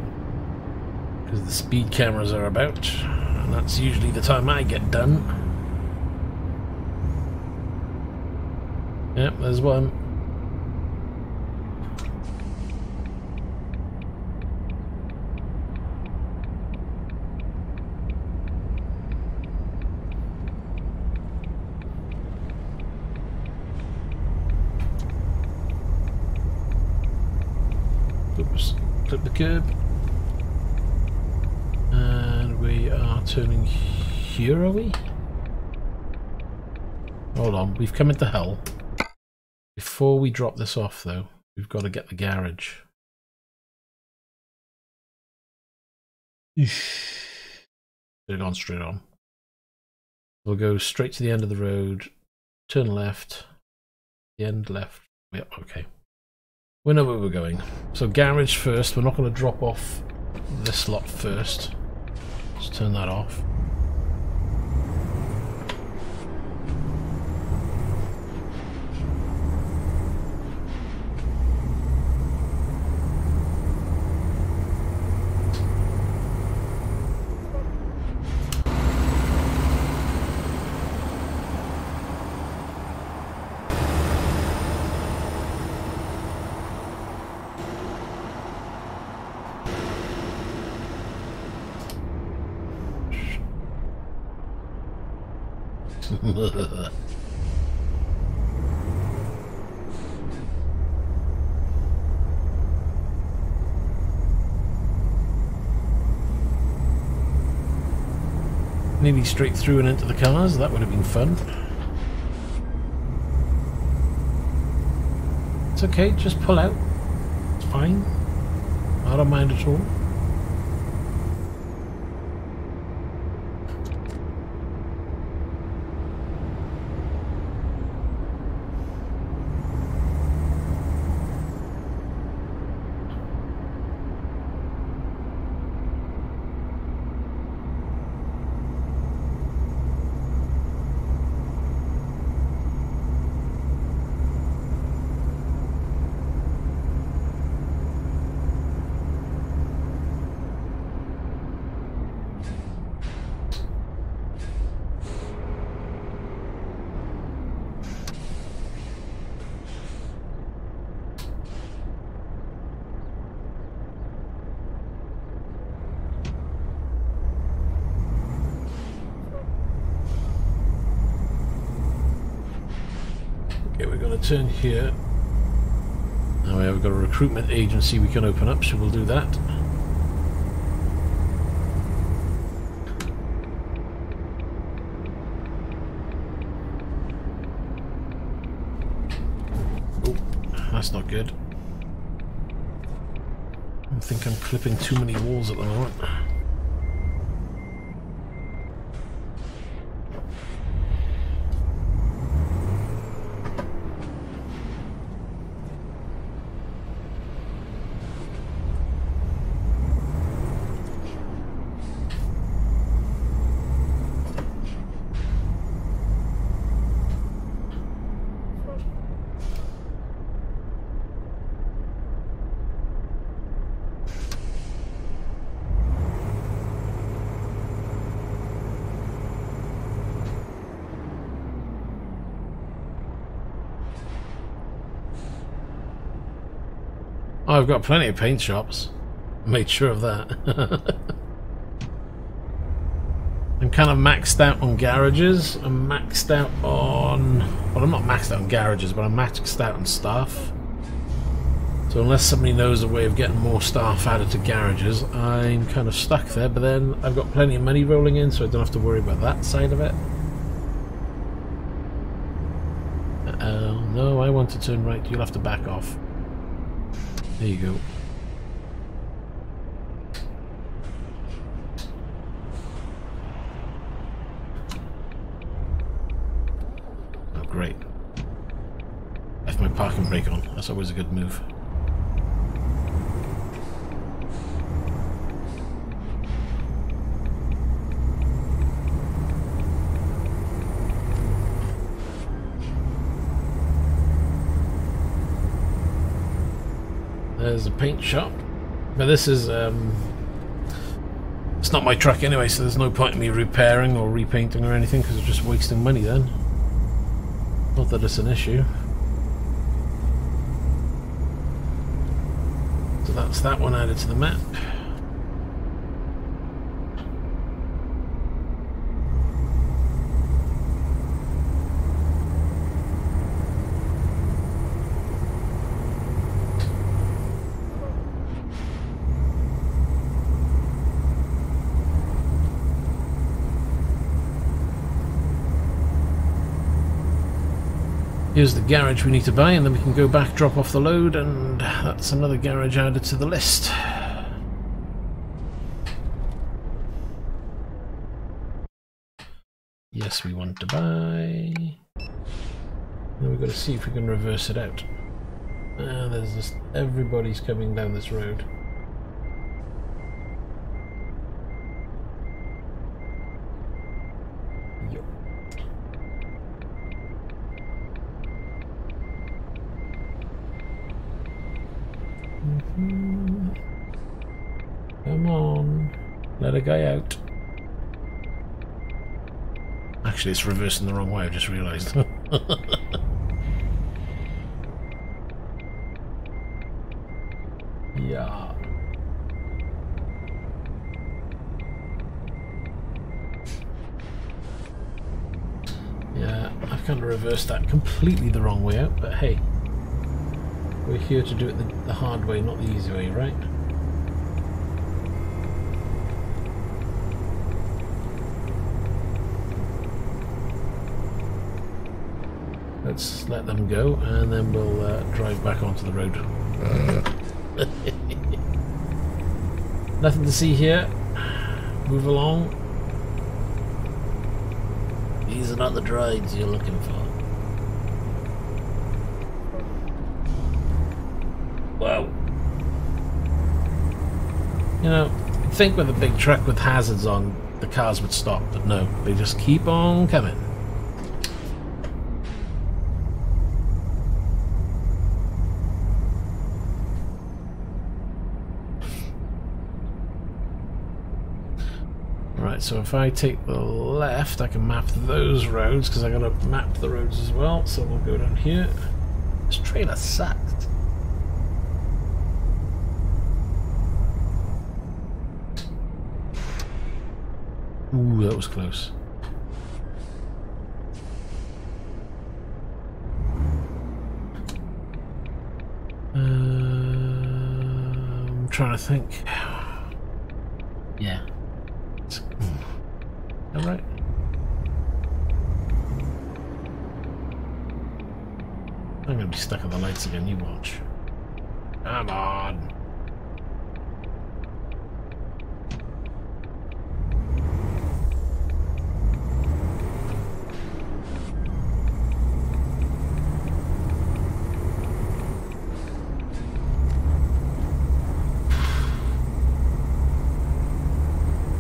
A: Because the speed cameras are about, and that's usually the time I get done. Yep, there's one. Oops, clip the curb. And we are turning here, are we? Hold on, we've come into hell. Before we drop this off though, we've got to get the garage. Should have gone straight on. We'll go straight to the end of the road, turn left, the end left. Yep, okay. We know where we're going. So garage first, we're not going to drop off this lot first. Let's turn that off. Nearly straight through and into the cars, that would have been fun. It's okay, just pull out. It's fine. I don't mind at all. Okay, we're going to turn here. Now we've got a recruitment agency we can open up, so we'll do that. Oh, that's not good. I think I'm clipping too many walls at the moment. Oh, I've got plenty of paint shops. Made sure of that. I'm kind of maxed out on garages. I'm maxed out on... Well, I'm not maxed out on garages, but I'm maxed out on staff. So unless somebody knows a way of getting more staff added to garages, I'm kind of stuck there. But then I've got plenty of money rolling in, so I don't have to worry about that side of it. Uh-oh. No, I want to turn right. You'll have to back off. There you go. Oh, great. Left my parking brake on. That's always a good move. there's a paint shop. But this is it's not my truck anyway, so there's no point in me repairing or repainting or anything, because it's just wasting money then. Not that it's an issue. So that's that one added to the map. Here's the garage we need to buy, and then we can go back, drop off the load, and that's another garage added to the list. Yes, we want to buy. Now we've got to see if we can reverse it out. There's just everybody's coming down this road. Come on, let a guy out. Actually, it's reversing the wrong way, I've just realised. Yeah. Yeah, I've kind of reversed that completely the wrong way out, but hey. We're here to do it the hard way, not the easy way, right? Let's let them go, and then we'll drive back onto the road. Nothing to see here. Move along. These are not the droids you're looking for. Wow. You know, you'd think with a big truck with hazards on, the cars would stop, but no, they just keep on coming. Right, so if I take the left, I can map those roads, because I gotta map the roads as well, so we'll go down here. This trailer sucks. Ooh, that was close. I'm trying to think. Yeah. All right. I'm gonna be stuck on the lights again. You watch. Come on.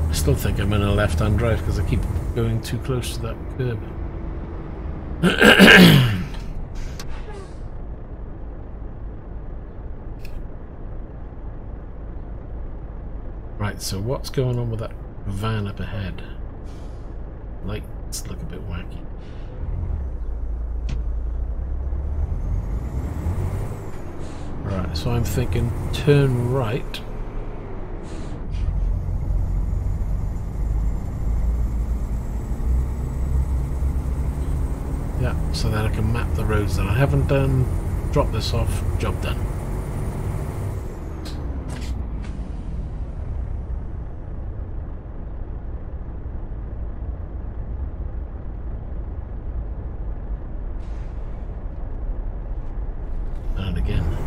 A: I still think I'm in a left-hand drive because I keep going too close to that curb. Right, so what's going on with that van up ahead? Lights look a bit wacky. Right, so I'm thinking turn right. Yeah, so then I can map the roads that I haven't done, drop this off, job done. And again.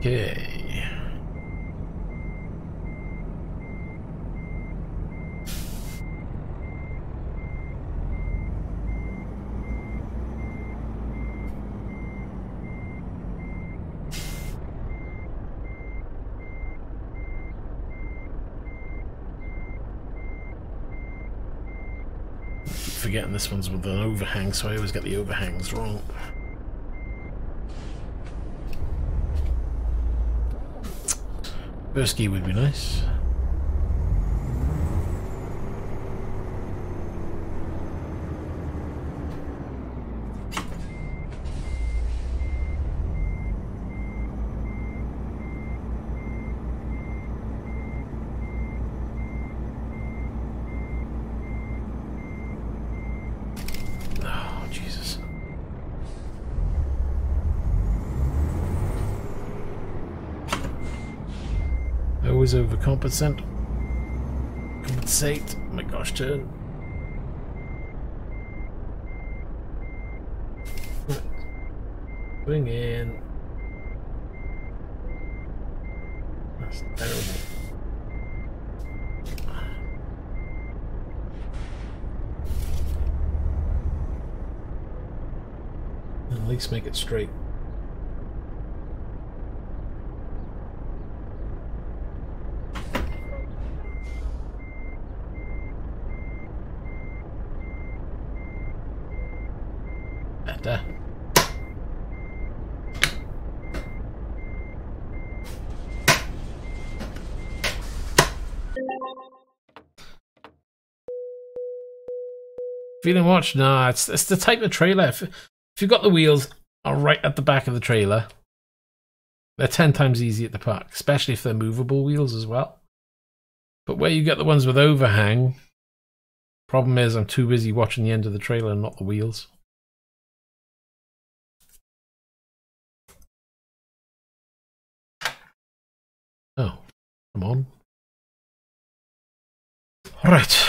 A: Okay. Forgetting this one's with an overhang, so I always get the overhangs wrong. Biss-c would be nice. Always overcompensate. Compensate. Oh my gosh, turn. Right. Bring in. That's terrible. At least make it straight. Better. Feeling watched? Nah, it's the type of trailer. If you've got the wheels right at the back of the trailer, they're 10 times easier to park, especially if they're movable wheels as well. But where you get the ones with overhang, problem is I'm too busy watching the end of the trailer and not the wheels. Oh, come on. Right,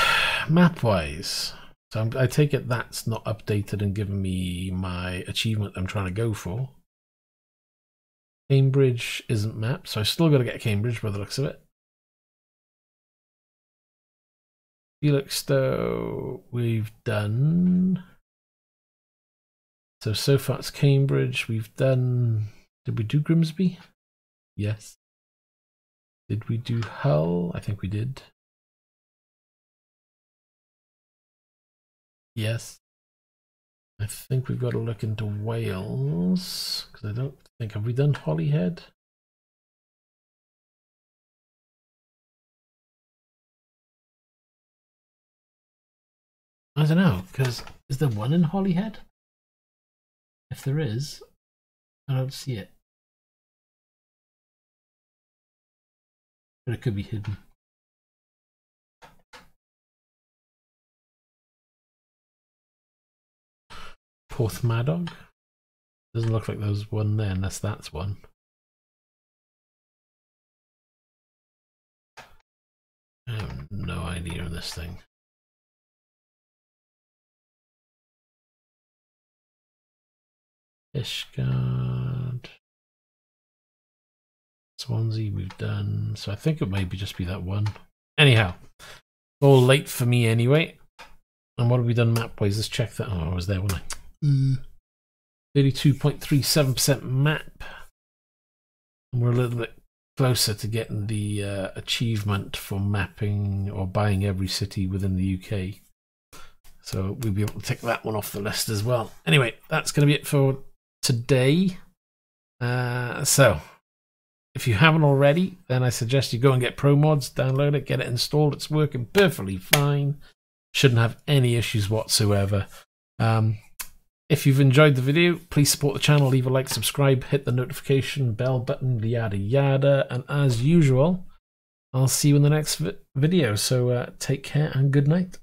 A: map-wise. So I take it that's not updated and given me my achievement I'm trying to go for. Cambridge isn't mapped, so I still got to get Cambridge by the looks of it. Felixstowe we've done. So far it's Cambridge. We've done... Did we do Grimsby? Yes. Did we do Hull? I think we did. Yes. I think we've got to look into Wales, because I don't think... Have we done Holyhead? I don't know, because is there one in Holyhead? If there is, I don't see it. But it could be hidden. Porthmadog? Doesn't look like there's one there unless that's one. I have no idea on this thing. Ishgard. Swansea we've done. So I think it might just be that one. Anyhow, all late for me anyway. And what have we done map-wise? Let's check that. Oh, I was there, wasn't I? 32.37% map. And we're a little bit closer to getting the achievement for mapping or buying every city within the UK. So we'll be able to tick that one off the list as well. Anyway, that's going to be it for today. So if you haven't already, then I suggest you go and get ProMods, download it, get it installed. It's working perfectly fine. Shouldn't have any issues whatsoever. If you've enjoyed the video, please support the channel, leave a like, subscribe, hit the notification bell button, yada yada. And as usual, I'll see you in the next video. So take care and good night.